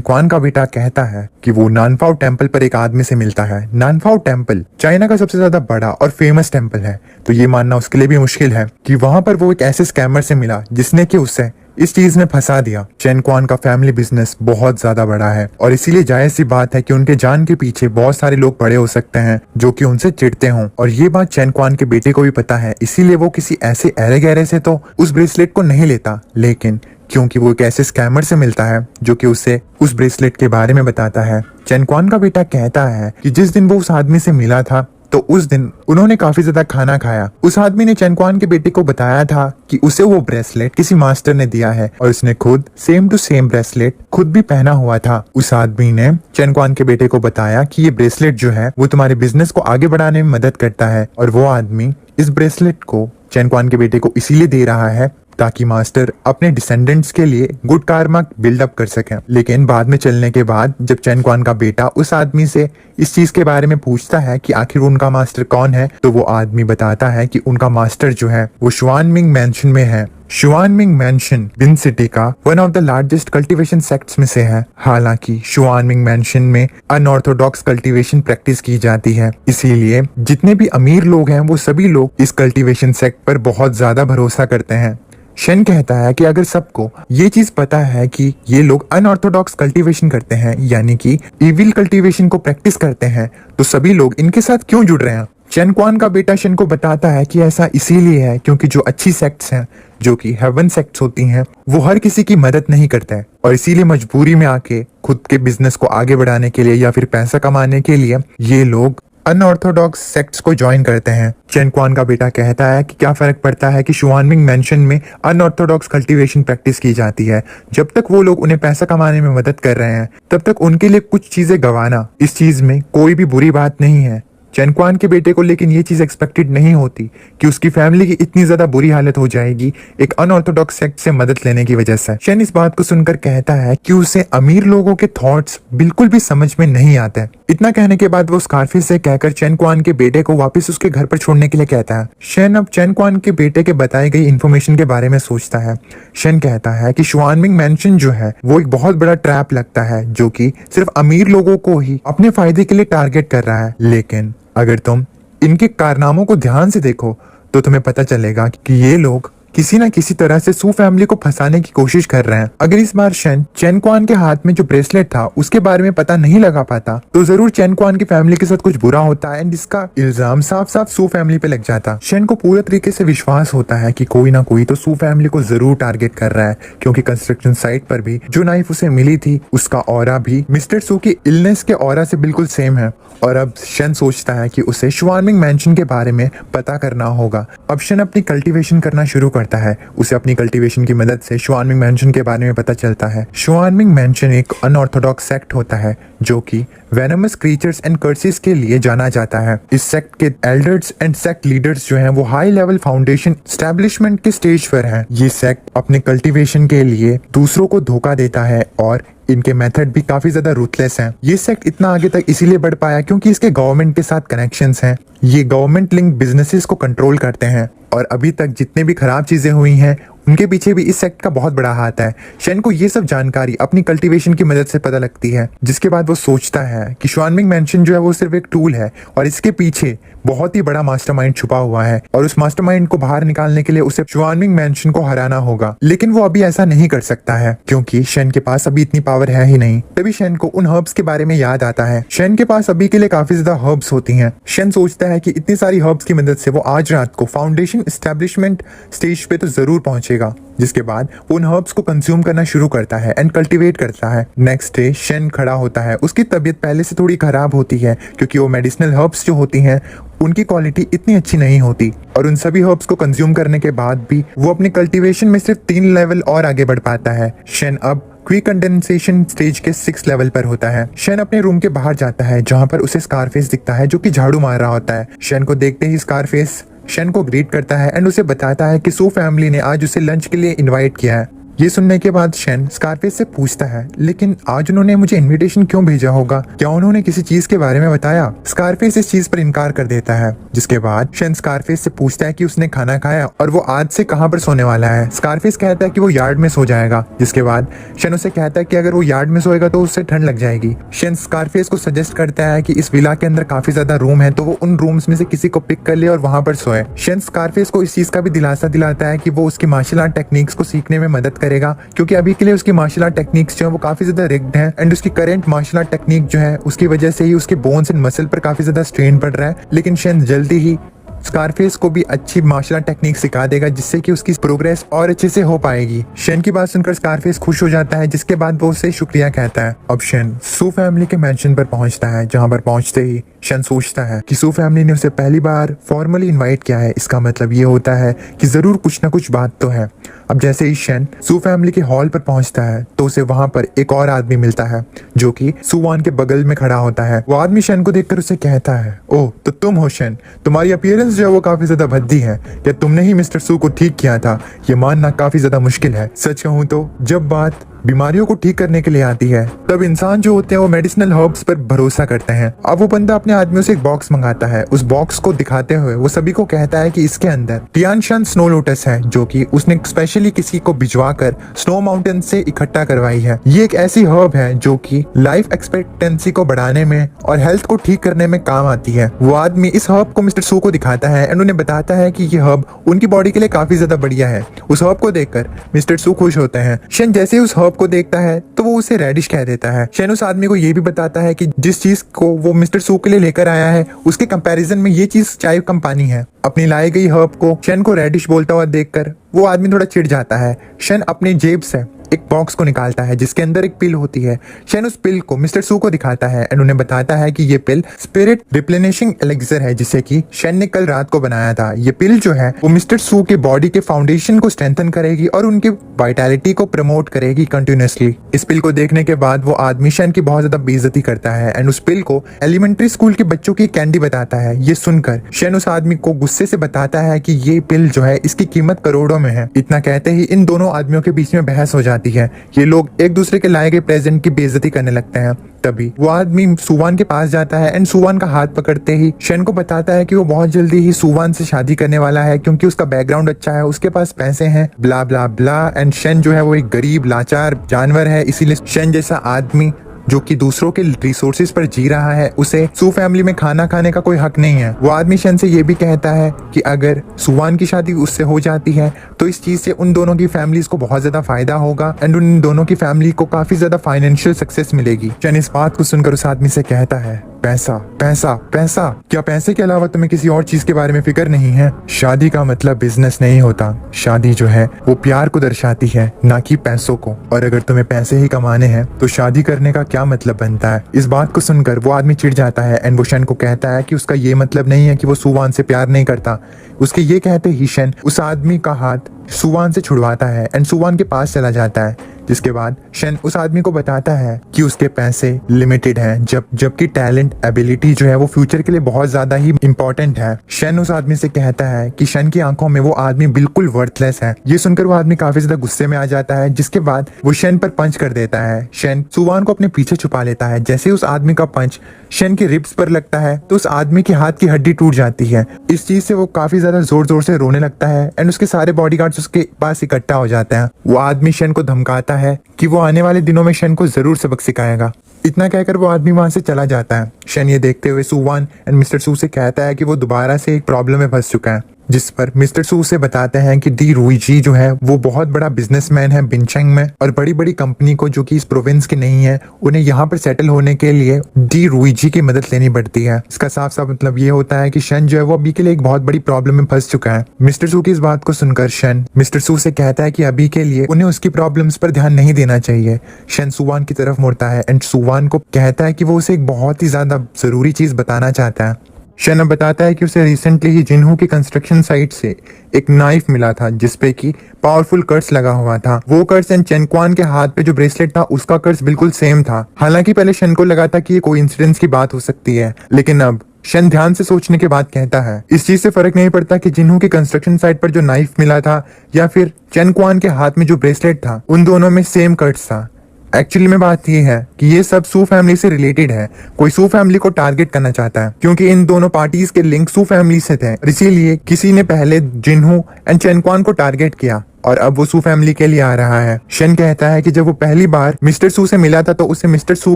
क्वान का बेटा कहता है कि वो नानफाओ टेम्पल पर एक आदमी से मिलता है। नानफाओ टेम्पल चाइना का सबसे ज्यादा बड़ा और फेमस टेम्पल है, तो ये मानना उसके लिए भी मुश्किल है कि वहां पर वो एक ऐसे स्कैमर से मिला जिसने कि उसे इस चीज में फंसा दिया। चेन क्वान का फैमिली बिजनेस बहुत ज्यादा बड़ा है और इसीलिए जायज सी बात है कि उनके जान के पीछे बहुत सारे लोग पड़े हो सकते हैं जो कि उनसे चिढ़ते हों, और ये बात चेन क्वान के बेटे को भी पता है। इसीलिए वो किसी ऐसे अरे गहरे से तो उस ब्रेसलेट को नहीं लेता, लेकिन क्योंकि वो एक ऐसे स्कैमर से मिलता है जो कि उसे उस ब्रेसलेट के बारे में बताता है। चेन क्वान का बेटा कहता है कि जिस दिन वो उस आदमी से मिला था तो उस दिन उन्होंने काफी ज्यादा खाना खाया। उस आदमी ने चेन क्वान के बेटे को बताया था कि उसे वो ब्रेसलेट किसी मास्टर ने दिया है और उसने खुद सेम टू सेम ब्रेसलेट खुद भी पहना हुआ था। उस आदमी ने चेन क्वान के बेटे को बताया कि ये ब्रेसलेट जो है वो तुम्हारे बिजनेस को आगे बढ़ाने में मदद करता है, और वो आदमी इस ब्रेसलेट को चेन क्वान के बेटे को इसीलिए दे रहा है ताकि मास्टर अपने डिसेंडेंट्स के लिए गुड कार्मा बिल्डअप कर सके। लेकिन बाद में चलने के बाद जब चेन क्वान का बेटा उस आदमी से इस चीज के बारे में पूछता है कि आखिर उनका मास्टर कौन है, तो वो आदमी बताता है कि उनका मास्टर जो है वो शुआनमिंग मैंशन में है। शुआनमिंग मैंशन बिन सिटी का one of the largest cultivation sects में से है। हालांकि शुआनमिंग मैंशन में अनऑर्थोडॉक्स कल्टीवेशन प्रैक्टिस की जाती है, इसीलिए जितने भी अमीर लोग हैं वो सभी लोग इस कल्टीवेशन सेक्ट पर बहुत ज्यादा भरोसा करते हैं। शेन कहता है कि अगर सबको ये चीज पता है कि ये लोग अनऑर्थोडॉक्स कल्टीवेशन करते हैं, यानी कि इविल कल्टीवेशन को प्रैक्टिस करते हैं, तो सभी लोग इनके साथ क्यों जुड़ रहे हैं। चेन क्वान का बेटा शेन को बताता है कि ऐसा इसीलिए है क्योंकि जो अच्छी सेक्ट्स हैं, जो कि हेवन सेक्ट्स होती हैं, वो हर किसी की मदद नहीं करते हैं, और इसीलिए मजबूरी में आके खुद के बिजनेस को आगे बढ़ाने के लिए या फिर पैसा कमाने के लिए ये लोग अनऑर्थोडॉक्स सेक्ट्स को ज्वाइन करते हैं। चेन क्वान का बेटा कहता है कि क्या फर्क पड़ता है कि शुआनमिंग मैंशन में अनऑर्थोडॉक्स कल्टीवेशन प्रैक्टिस की जाती है, जब तक वो लोग उन्हें पैसा कमाने में मदद कर रहे हैं तब तक उनके लिए कुछ चीजें गंवाना इस चीज में कोई भी बुरी बात नहीं है। चेन क्वान के बेटे को लेकिन ये चीज एक्सपेक्टेड नहीं होती कि उसकी फैमिली की इतनी ज्यादा बुरी हालत हो जाएगी एक अनऑर्थोडॉक्स सेक्ट से मदद लेने की वजह से। शेन इस बात को सुनकर कहता है कि उसे अमीर लोगों के थॉट्स बिल्कुल भी समझ में नहीं आते। इतना कहने के बाद वो स्कारफेस से कहकर चेन क्वान के बेटे को वापस उसके घर पर छोड़ने के लिए कहता है। शेन अब चेन क्वान के बेटे के बताई गई इन्फॉर्मेशन के बारे में सोचता है। शेन कहता है कि शुआनमिंग मैंशन जो है वो एक बहुत बड़ा ट्रैप लगता है जो कि सिर्फ अमीर लोगों को ही अपने फायदे के लिए टारगेट कर रहा है, लेकिन अगर तुम इनके कारनामों को ध्यान से देखो तो तुम्हें पता चलेगा कि ये लोग किसी न किसी तरह से सू फैमिली को फंसाने की कोशिश कर रहे हैं। अगर इस बार शेन चेन क्वान के हाथ में जो ब्रेसलेट था उसके बारे में पता नहीं लगा पाता तो जरूर चेन क्वान की फैमिली के साथ कुछ बुरा होता है एंड इसका इल्जाम साफ साफ सू फैमिली पे लग जाता। शेन को पूरे तरीके से विश्वास होता है कि कोई ना कोई तो सू फैमिली को जरूर टारगेट कर रहा है, क्योंकि कंस्ट्रक्शन साइट पर भी जो नाइफ उसे मिली थी उसका ऑरा भी मिस्टर सू की इलनेस के ऑरा से बिल्कुल सेम है। और अब शेन सोचता है कि उसे शुआनमिंग मैंशन के बारे में पता करना होगा। अब शेन अपनी कल्टीवेशन करना शुरू करता है। उसे अपनी कल्टीवेशन की मदद से शुआनमिंग मैंशन के बारे में पता चलता है। शुआनमिंग मैंशन एक अनऑर्थोडॉक्स सेक्ट होता है जो कि वेनमस क्रीचर्स एंड कर्सेस के लिए जाना जाता है। इस सेक्ट के एल्डर्स एंड सेक्ट लीडर्स जो हैं वो हाई लेवल फाउंडेशन एस्टेब्लिशमेंट के स्टेज पर हैं। ये सेक्ट अपने कल्टीवेशन के लिए दूसरों को धोखा देता है और इनके मेथड भी काफी ज्यादा रूथलेस हैं। ये सेक्ट इतना आगे तक इसीलिए बढ़ पाया क्योंकि इसके गवर्नमेंट के साथ कनेक्शंस हैं। ये गवर्नमेंट लिंक बिजनेसेस को कंट्रोल करते हैं और अभी तक जितने भी खराब चीजें हुई हैं उनके पीछे भी इस सेक्ट का बहुत बड़ा हाथ है। शेन को ये सब जानकारी अपनी कल्टीवेशन की मदद से पता लगती है, जिसके बाद वो सोचता है कि शुआनमिंग मैंशन जो है वो सिर्फ एक टूल है और इसके पीछे बहुत ही बड़ा मास्टरमाइंड छुपा हुआ है और उस मास्टरमाइंड को बाहर निकालने के लिए उसे शुआनमिंग मैंशन को हराना होगा। लेकिन वो अभी ऐसा नहीं कर सकता है क्योंकि शेन के पास अभी इतनी पावर है ही नहीं। तभी शेन को उन हर्ब्स के बारे में याद आता है। शेन के पास अभी के लिए काफी ज्यादा हर्ब्स होती हैं। शेन सोचता है कि इतनी सारी हर्ब्स की मदद से वो आज रात को फाउंडेशन एस्टेब्लिशमेंट स्टेज पे तो जरूर पहुंचेगा, जिसके बाद वो उन हर्ब्स को कंज्यूम करना शुरू करता है एंड कल्टीवेट करता है। नेक्स्ट डे शेन खड़ा होता है। उसकी तबीयत पहले से थोड़ी खराब होती है क्योंकि वो मेडिसिनल हर्ब्स जो होती हैं उनकी क्वालिटी इतनी अच्छी नहीं होती और उन सभी हर्ब्स को कंज्यूम करने के बाद भी वो अपने कल्टीवेशन में सिर्फ 3 लेवल और आगे बढ़ पाता है। शेन अब क्विक कंडेंसेशन स्टेज के 6 लेवल पर होता है। शन अपने रूम के बाहर जाता है जहाँ पर उसे स्कारफेस दिखता है जो कि झाड़ू मार रहा होता है। शन को देखते ही स्कारफेस शन को ग्रीट करता है एंड उसे बताता है कि सू फैमिली ने आज उसे लंच के लिए इनवाइट किया है। ये सुनने के बाद शन स्कारफेस से पूछता है, लेकिन आज उन्होंने मुझे इनविटेशन क्यों भेजा होगा? क्या उन्होंने किसी चीज के बारे में बताया? स्कारफेस इस चीज पर इनकार कर देता है, जिसके बाद शन स्कारफेस से पूछता है कि उसने खाना खाया और वो आज से कहाँ पर सोने वाला है। स्कारफेस कहता है कि वो यार्ड में सो जाएगा, जिसके बाद शन उसे कहता है कि अगर वो यार्ड में सोएगा तो उससे ठंड लग जाएगी। शन स्कारफेस को सजेस्ट करता है कि इस विला के अंदर काफी ज्यादा रूम है, तो वो उन रूम्स में से किसी को पिक कर ले और वहां पर सोए। शन स्कारफेस को इस चीज का भी दिलासा दिलाता है कि वो उसकी मार्शल आर्ट टेक्निक्स को सीखने में मदद करेगा, क्योंकि अभी के लिए उसकी मार्शल आर्ट टेक्निक्स जो है वो काफी ज्यादा रिग्ड है एंड उसकी करंट मार्शल आर्ट टेक्निक जो है उसकी वजह से ही उसके बोन्स एंड मसल पर काफी ज्यादा स्ट्रेन पड़ रहा है। लेकिन शन जल्दी ही स्कारफेस को भी अच्छी मार्शल आर्ट टेक्निक सिखा देगा, जिससे कि उसकी प्रोग्रेस और अच्छे से हो पाएगी। शन की बात सुनकर स्कारफेस खुश हो जाता है, जिसके बाद वो उसे शुक्रिया कहता है। अब शन सू फैमिली के मैंशन पर पहुंचता है, जहां पर पहुंचते ही शन सोचता है कि सू फैमिली ने उसे पहली बार फॉर्मली इनवाइट किया है। इसका मतलब ये होता है कि जरूर कुछ ना कुछ बात तो है। अब जैसे ही शन सू फैमिली के हॉल पर पहुंचता है तो उसे वहां पर एक और आदमी मिलता है जो कि सुवान के बगल में खड़ा होता है। वो आदमी शन को देखकर उसे कहता है, ओह तो तुम हो शन, तुम्हारी अपीयरेंस जो है वो काफी ज्यादा भद्दी है। क्या तुमने ही मिस्टर सू को ठीक किया था? ये मानना काफी ज्यादा मुश्किल है। सच कहूँ तो जब बात बीमारियों को ठीक करने के लिए आती है तब इंसान जो होते हैं वो मेडिसिनल हर्ब्स पर भरोसा करते हैं। अब वो बंदा अपने आदमियों से एक बॉक्स मंगाता है। उस बॉक्स को दिखाते हुए वो सभी को कहता है कि इसके अंदर टियानशान स्नो लोटस है, जो कि उसने स्पेशली किसी को भिजवा कर स्नो माउंटेन से इकट्ठा करवाई है। ये एक ऐसी हर्ब है जो कि लाइफ एक्सपेक्टेंसी को बढ़ाने में और हेल्थ को ठीक करने में काम आती है। वो आदमी इस हर्ब को मिस्टर सू को दिखाता है एंड उन्हें बताता है कि ये हर्ब उनकी बॉडी के लिए काफी ज्यादा बढ़िया है। उस हर्ब को देखकर मिस्टर सू खुश होते हैं। शन जैसे ही उस हर्ब को देखता है तो वो उसे रेडिश कह देता है। शन उस आदमी को ये भी बताता है कि जिस चीज को वो मिस्टर सू के लिए लेकर आया है उसके कंपैरिजन में ये चीज चाय कम पानी है। अपनी लाई गई हर्ब को शन को रेडिश बोलता हुआ देखकर वो आदमी थोड़ा चिढ़ जाता है। शन अपनी जेब से एक बॉक्स को निकालता है जिसके अंदर एक पिल होती है। शन उस पिल को मिस्टर सू को दिखाता है एंड उन्हें बताता है कि ये पिल स्पिरिट रिप्लेनिशिंग एलिक्सर है, जिसे कि शन ने कल रात को बनाया था। ये पिल जो है वो मिस्टर सू के बॉडी के फाउंडेशन को स्ट्रेंथन करेगी और उनकी वाइटैलिटी को प्रमोट करेगी कंटिन्यूअसली। इस पिल को देखने के बाद वो आदमी शन की बहुत ज्यादा बेइज्जती करता है एंड उस पिल को एलिमेंट्री स्कूल के बच्चों की कैंडी बताता है। ये सुनकर शन उस आदमी को गुस्से से बताता है कि ये पिल जो है इसकी कीमत करोड़ों में है। इतना कहते ही इन दोनों आदमियों के बीच में बहस हो जाती है। ये लोग एक दूसरे के लाए गए प्रेजेंट की बेइज्जती करने लगते हैं। तभी वो आदमी सुवान के पास जाता है एंड सुवान का हाथ पकड़ते ही शन को बताता है कि वो बहुत जल्दी ही सुवान से शादी करने वाला है, क्योंकि उसका बैकग्राउंड अच्छा है, उसके पास पैसे हैं, ब्ला ब्ला ब्ला। एंड शन जो है वो एक गरीब लाचार जानवर है, इसीलिए शन जैसा आदमी जो कि दूसरों के रिसोर्सेज पर जी रहा है उसे सू फैमिली में खाना खाने का कोई हक नहीं है। वो आदमी शन से ये भी कहता है कि अगर सुवान की शादी उससे हो जाती है तो इस चीज से उन दोनों की फैमिलीज को बहुत ज्यादा फायदा होगा एंड उन दोनों की फैमिली को काफी ज्यादा फाइनेंशियल सक्सेस मिलेगी। शन इस बात को सुनकर उस आदमी से कहता है, पैसा पैसा पैसा, क्या पैसे के अलावा तुम्हें किसी और चीज के बारे में फिक्र नहीं है? शादी का मतलब बिजनेस नहीं होता। शादी जो है वो प्यार को दर्शाती है, ना कि पैसों को। और अगर तुम्हें पैसे ही कमाने हैं तो शादी करने का क्या मतलब बनता है? इस बात को सुनकर वो आदमी चिढ़ जाता है एंड वो शन को कहता है कि उसका ये मतलब नहीं है कि वो सुवान से प्यार नहीं करता। उसके ये कहते ही शन उस आदमी का हाथ सुवान से छुड़वाता है एंड सुवान के पास चला जाता है, जिसके बाद शन उस आदमी को बताता है कि उसके पैसे लिमिटेड हैं, जबकि टैलेंट एबिलिटी जो है वो फ्यूचर के लिए बहुत ज्यादा ही इंपॉर्टेंट है। शन उस आदमी से कहता है कि शन की आंखों में वो आदमी बिल्कुल वर्थलेस है। ये सुनकर वो आदमी काफी ज्यादा गुस्से में आ जाता है, जिसके बाद वो शन पर पंच कर देता है। शन सुवान को अपने पीछे छुपा लेता है। जैसे उस आदमी का पंच शन के रिब्स पर लगता है तो उस आदमी के हाथ की हड्डी टूट जाती है। इस चीज से वो काफी ज्यादा जोर जोर से रोने लगता है एंड उसके सारे बॉडीगार्ड्स उसके पास इकट्ठा हो जाते हैं। वो आदमी शन को धमकाता है कि वो आने वाले दिनों में शन को जरूर सबक सिखाएगा। इतना कहकर वो आदमी वहां से चला जाता है। शन ये देखते हुए सुवान एंड मिस्टर सू से कहता है कि वो दोबारा से एक प्रॉब्लम में फंस चुका है, जिस पर मिस्टर सू से बताते हैं कि डी रुईजी जो है वो बहुत बड़ा बिजनेसमैन है बिनचेंग में, और बड़ी बड़ी कंपनी को जो कि इस प्रोविंस की नहीं है उन्हें यहाँ पर सेटल होने के लिए डी रुईजी की मदद लेनी पड़ती है। इसका साफ साफ मतलब ये होता है कि शन जो है वो अभी के लिए एक बहुत बड़ी प्रॉब्लम में फंस चुका है। मिस्टर सू की इस बात को सुनकर शन मिस्टर सू से कहता है कि अभी के लिए उन्हें उसकी प्रॉब्लम्स पर ध्यान नहीं देना चाहिए। शन सुवान की तरफ मुड़ता है एंड सुवान को कहता है कि वो उसे एक बहुत ही ज्यादा जरूरी चीज बताना चाहता है। शन अब बताता है कि उसे रिसेंटली ही जिन्हो की कंस्ट्रक्शन साइट से एक नाइफ मिला था जिसपे कि पावरफुल कर्स लगा हुआ था। वो कर्स एंड चेनक्वान के हाथ पे जो ब्रेसलेट था उसका कर्स बिल्कुल सेम था। हालांकि पहले शन को लगा था कि ये कोइंसिडेंस की बात हो सकती है, लेकिन अब शन ध्यान से सोचने के बाद कहता है इस चीज से फर्क नहीं पड़ता कि जिन्हो की कंस्ट्रक्शन साइट पर जो नाइफ मिला था या फिर चेनक्वान के हाथ में जो ब्रेसलेट था, उन दोनों में सेम कर्स था। एक्चुअली में बात ये है कि ये सब सू फैमिली से रिलेटेड है। कोई सू फैमिली को टारगेट करना चाहता है क्योंकि इन दोनों पार्टीज के लिंक सू फैमिली से थे, इसीलिए किसी ने पहले जिन्हो एंड चेनक्वान को टारगेट किया और अब वो सू फैमिली के लिए आ रहा है। शन कहता है कि जब वो पहली बार मिस्टर सू से मिला था तो उसे मिस्टर सू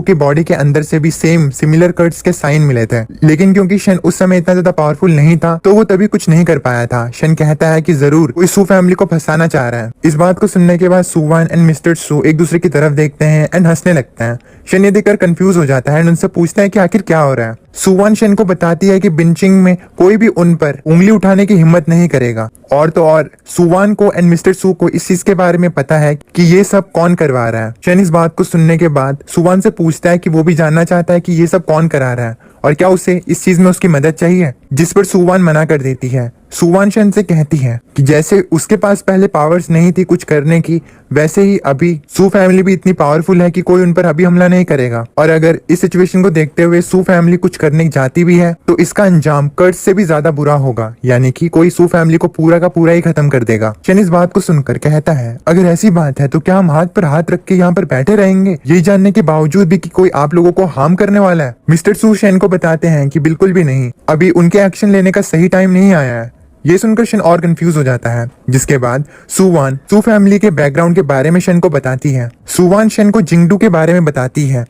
के बॉडी के अंदर से भी सेम सिमिलर कट्स के साइन मिले थे, लेकिन क्योंकि शन उस समय इतना ज्यादा पावरफुल नहीं था तो वो तभी कुछ नहीं कर पाया था। शन कहता है कि जरूर कोई सू फैमिली को फंसाना चाह रहा है। इस बात को सुनने के बाद सुवान एंड मिस्टर सू एक दूसरे की तरफ देखते हैं एंड हंसने लगते हैं। शन ये देखकर कंफ्यूज हो जाता है एंड उनसे पूछता है कि आखिर क्या हो रहा है। सुवान शन को बताती है कि बिंचिंग में कोई भी उन पर उंगली उठाने की हिम्मत नहीं करेगा। और तो और सुवान को एंड मिस्टर सू को इस चीज के बारे में पता है कि ये सब कौन करवा रहा है। शन इस बात को सुनने के बाद सुवान से पूछता है कि वो भी जानना चाहता है कि ये सब कौन करा रहा है और क्या उसे इस चीज में उसकी मदद चाहिए, जिस पर सुवान मना कर देती है। सुवान शन से कहती है कि जैसे उसके पास पहले पावर्स नहीं थी कुछ करने की, वैसे ही अभी सू फैमिली भी इतनी पावरफुल है कि कोई उन पर अभी हमला नहीं करेगा। और अगर इस सिचुएशन को देखते हुए सू फैमिली कुछ करने जाती भी है तो इसका अंजाम कर्ज से भी ज्यादा बुरा होगा, यानी कि कोई सू फैमिली को पूरा का पूरा ही खत्म कर देगा। शन इस बात को सुनकर कहता है अगर ऐसी बात है तो क्या हम हाथ पर हाथ रख के यहाँ पर बैठे रहेंगे यही जानने के बावजूद भी कि कोई आप लोगों को हार्म करने वाला है। मिस्टर सू शन को बताते हैं कि बिल्कुल भी नहीं, अभी उनके एक्शन लेने का सही टाइम नहीं आया है। ये सुनकर शन और कंफ्यूज हो जाता है, जिसके बाद सुवान सू फैमिली के बैकग्राउंड के बारे में शन को बताती है। सुवान शन को जिंगडू के बारे में बताती है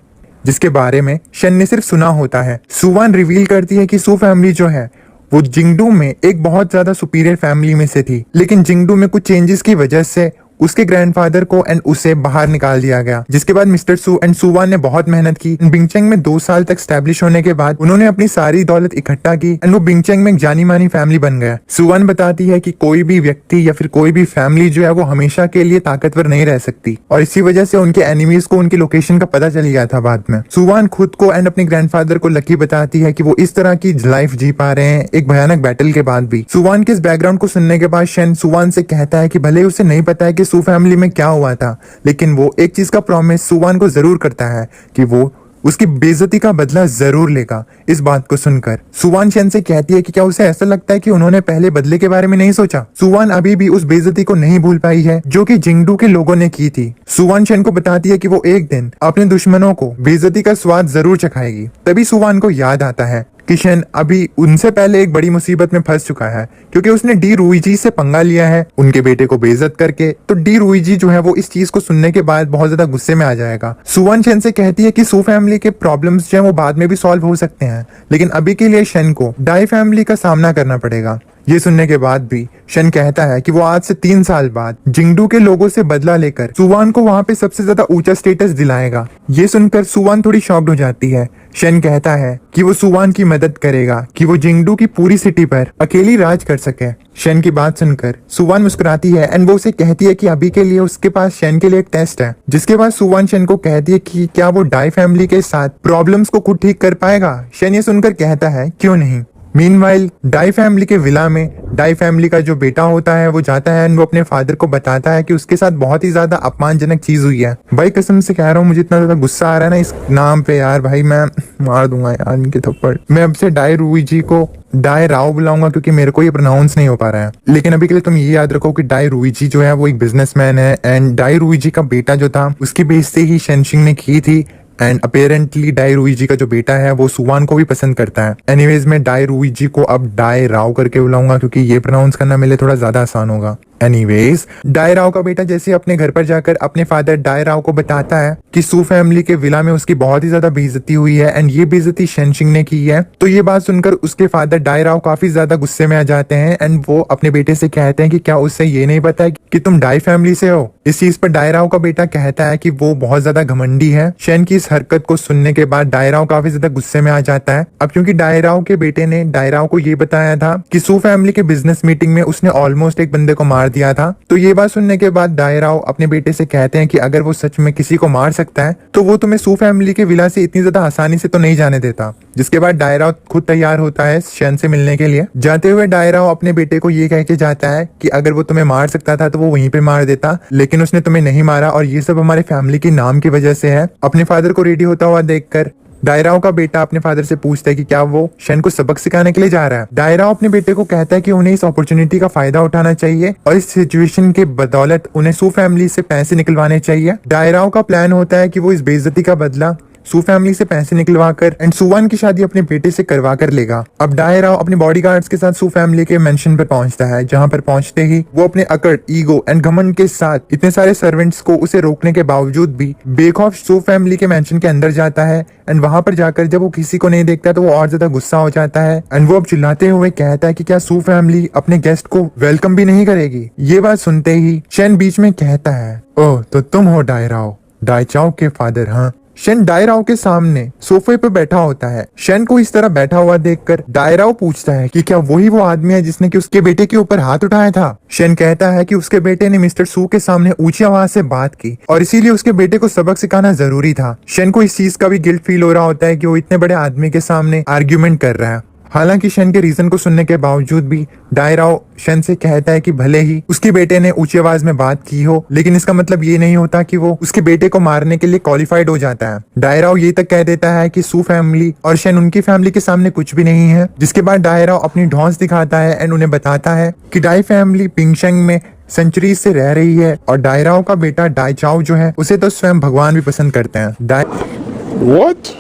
जिसके बारे में शन ने सिर्फ सुना होता है। सुवान रिवील करती है कि सू फैमिली जो है वो जिंगडू में एक बहुत ज्यादा सुपीरियर फैमिली में से थी, लेकिन जिंगडू में कुछ चेंजेस की वजह से उसके ग्रैंडफादर को एंड उसे बाहर निकाल दिया गया। जिसके बाद मिस्टर सू एंड सुवान ने बहुत मेहनत की। बिंगचेंग में 2 साल तक स्टैब्लिश होने के बाद उन्होंने अपनी सारी दौलत इकट्ठा की एंड वो बिंगचेंग में एक जानी मानी फैमिली बन गया। सुवान बताती है कि कोई भी व्यक्ति या फिर कोई भी फैमिली जो है वो हमेशा के लिए ताकतवर नहीं रह सकती और इसी वजह से उनके एनिमीज को उनकी लोकेशन का पता चल गया था बाद में। सुवान खुद को एंड अपने ग्रैंडफादर को लकी बताती है कि वो इस तरह की लाइफ जी पा रहे हैं एक भयानक बैटल के बाद भी। सुवान के इस बैकग्राउंड को सुनने के बाद शन सुवान से कहता है कि भले उसे नहीं पता है कि सू फैमिली में क्या हुआ था, लेकिन वो एक चीज का प्रॉमिस सुवान को जरूर करता है कि वो उसकी बेइज्जती का बदला जरूर लेगा। इस बात को सुनकर सुवान शन से कहती है कि क्या उसे ऐसा लगता है कि उन्होंने पहले बदले के बारे में नहीं सोचा। सुवान अभी भी उस बेइज्जती को नहीं भूल पाई है जो कि जिंगडू के लोगों ने की थी। सुवान शन को बताती है कि वो एक दिन अपने दुश्मनों को बेइज्जती का स्वाद जरूर चखाएगी। तभी सुवान को याद आता है कि शन अभी उनसे पहले एक बड़ी मुसीबत में फंस चुका है क्योंकि उसने डी रुईजी से पंगा लिया है उनके बेटे को बेइज्जत करके। तो डी रुईजी जो है वो इस चीज को सुनने के बाद बहुत ज्यादा गुस्से में आ जाएगा। सुवान शन से कहती है कि सू फैमिली के प्रॉब्लम्स जो है वो बाद में भी सॉल्व हो सकते हैं, लेकिन अभी के लिए शन को डाई फैमिली का सामना करना पड़ेगा। ये सुनने के बाद भी शन कहता है कि वो आज से 3 साल बाद जिंगडू के लोगों से बदला लेकर सुवान को वहाँ पे सबसे ज्यादा ऊंचा स्टेटस दिलाएगा। ये सुनकर सुवान थोड़ी शॉक्ड हो जाती है। शन कहता है कि वो सुवान की मदद करेगा कि वो जिंगडू की पूरी सिटी पर अकेली राज कर सके। शन की बात सुनकर सुवान मुस्कुराती है एंड वो उसे कहती है कि अभी के लिए उसके पास शन के लिए एक टेस्ट है। जिसके बाद सुवान शन को कहती है कि क्या वो डाई फैमिली के साथ प्रॉब्लम्स को खुद ठीक कर पाएगा। शन ये सुनकर कहता है क्यों नहीं। मीनवाइल डाई फैमिली के विला में डाई फैमिली का जो बेटा होता है वो जाता है एंड वो अपने फादर को बताता है कि उसके साथ बहुत ही ज्यादा अपमानजनक चीज हुई है। भाई कसम से कह रहा हूँ मुझे इतना ज्यादा गुस्सा आ रहा है ना इस नाम पे यार, भाई मैं मार दूंगा यार इनके थप्पड़। मैं अब से डाई रुईजी को डाई राव बुलाऊंगा क्योंकि मेरे को ये प्रोनाउंस नहीं हो पा रहा है। लेकिन अभी के लिए तुम ये याद रखो कि डाई रुईजी जो है वो एक बिजनेसमैन है एंड डाई रुईजी का बेटा जो था उसकी बेइज्जती ही शेनशिंग ने की थी एंड अपेरेंटली डाई रुईजी का जो बेटा है वो सुवान को भी पसंद करता है। एनीवेज मैं डाई रुईजी को अब डाई राव करके बुलाऊंगा क्योंकि ये प्रोनाउंस करना मेरे लिए थोड़ा ज्यादा आसान होगा। एनीवेज डाई राव का बेटा जैसे अपने घर पर जाकर अपने फादर डाई राव को बताता है कि सू फैमिली के विला में उसकी बहुत ही ज्यादा बेइज्जती हुई है एंड ये बेइज्जती शेनशिंग ने की है, तो ये बात सुनकर उसके फादर डाई राव काफी ज्यादा गुस्से में आ जाते हैं एंड वो अपने बेटे से कहते हैं कि क्या उससे ये नहीं पता है कि तुम डाई फैमिली से हो। इस चीज पर डाई राव का बेटा कहता है कि वो बहुत ज्यादा घमंडी है। शेन की इस हरकत को सुनने के बाद डाई राव काफी ज्यादा गुस्से में आ जाता है। अब क्योंकि डाई राव के बेटे ने डाई राव को ये बताया था कि सू फैमिली के बिजनेस मीटिंग में उसने ऑलमोस्ट एक बंदे को मार दिया था। तो ये बात सुनने के बाद डायराओ अपने बेटे से कहते हैं कि अगर वो सच में किसी को मार सकता है तो वो तुम्हें सू फैमिली के विला से इतनी ज्यादा आसानी से तो नहीं जाने देता। जिसके बाद डायराओ खुद तैयार होता है शन से मिलने के लिए। जाते हुए डायराओ अपने बेटे को ये कह के जाता है कि अगर वो तुम्हें मार सकता था तो वो वहीं पे मार देता, लेकिन उसने तुम्हें नहीं मारा और ये सब हमारे फैमिली के नाम की वजह से है। अपने फादर को रेडी होता हुआ देखकर डायराओ का बेटा अपने फादर से पूछता है कि क्या वो शन को सबक सिखाने के लिए जा रहा है। डायराओ अपने बेटे को कहता है कि उन्हें इस अपॉर्चुनिटी का फायदा उठाना चाहिए और इस सिचुएशन के बदौलत उन्हें सू फैमिली से पैसे निकलवाने चाहिए। डायराओ का प्लान होता है कि वो इस बेइज्जती का बदला सू फैमिली से पैसे निकलवा कर एंड सुवान की शादी अपने बेटे से करवा कर लेगा। अब डायराओ अपने बॉडीगार्ड्स के साथ सू फैमिली के मेंशन पर पहुंचता है, जहां पर पहुंचते ही वो अपने अकड़, ईगो एंड घमंड के साथ इतने सारे सर्वेंट्स को उसे रोकने के बावजूद भी बेखौफ सू फैमिली के मेंशन के अंदर जाता है। एंड वहां पर जाकर जब वो किसी को नहीं देखता तो वो और ज्यादा गुस्सा हो जाता है एंड वो अब चिल्लाते हुए कहता है कि क्या सू फैमिली अपने गेस्ट को वेलकम भी नहीं करेगी। ये बात सुनते ही शन बीच में कहता है, ओह तो तुम हो डायराओ, डाइचाओ के फादर। हाँ। शन डायराओ के सामने सोफे पे बैठा होता है। शन को इस तरह बैठा हुआ देखकर डायराओ पूछता है कि क्या वही वो आदमी है जिसने कि उसके बेटे के ऊपर हाथ उठाया था। शन कहता है कि उसके बेटे ने मिस्टर सू के सामने ऊंची आवाज से बात की और इसीलिए उसके बेटे को सबक सिखाना जरूरी था। शन को इस चीज का भी गिल्ट फील हो रहा होता है कि वो इतने बड़े आदमी के सामने आर्ग्यूमेंट कर रहा है। हालांकि शन के रीजन को सुनने के बावजूद भी डायराओ शन से कहता है कि भले ही उसके बेटे ने ऊंची आवाज में बात की हो, लेकिन इसका मतलब ये नहीं होता कि वो उसके बेटे को मारने के लिए क्वालिफाइड हो जाता है। डायराओ ये तक कह देता है कि सू फैमिली और शन उनकी फैमिली के सामने कुछ भी नहीं है। जिसके बाद डायराओ अपनी ढौंस दिखाता है एंड उन्हें बताता है कि डाई फैमिली पिंगशंग में सेंचुरीज से रह रही है और डायराओ का बेटा डाइचाओ जो है उसे तो स्वयं भगवान भी पसंद करते हैं। डायराओ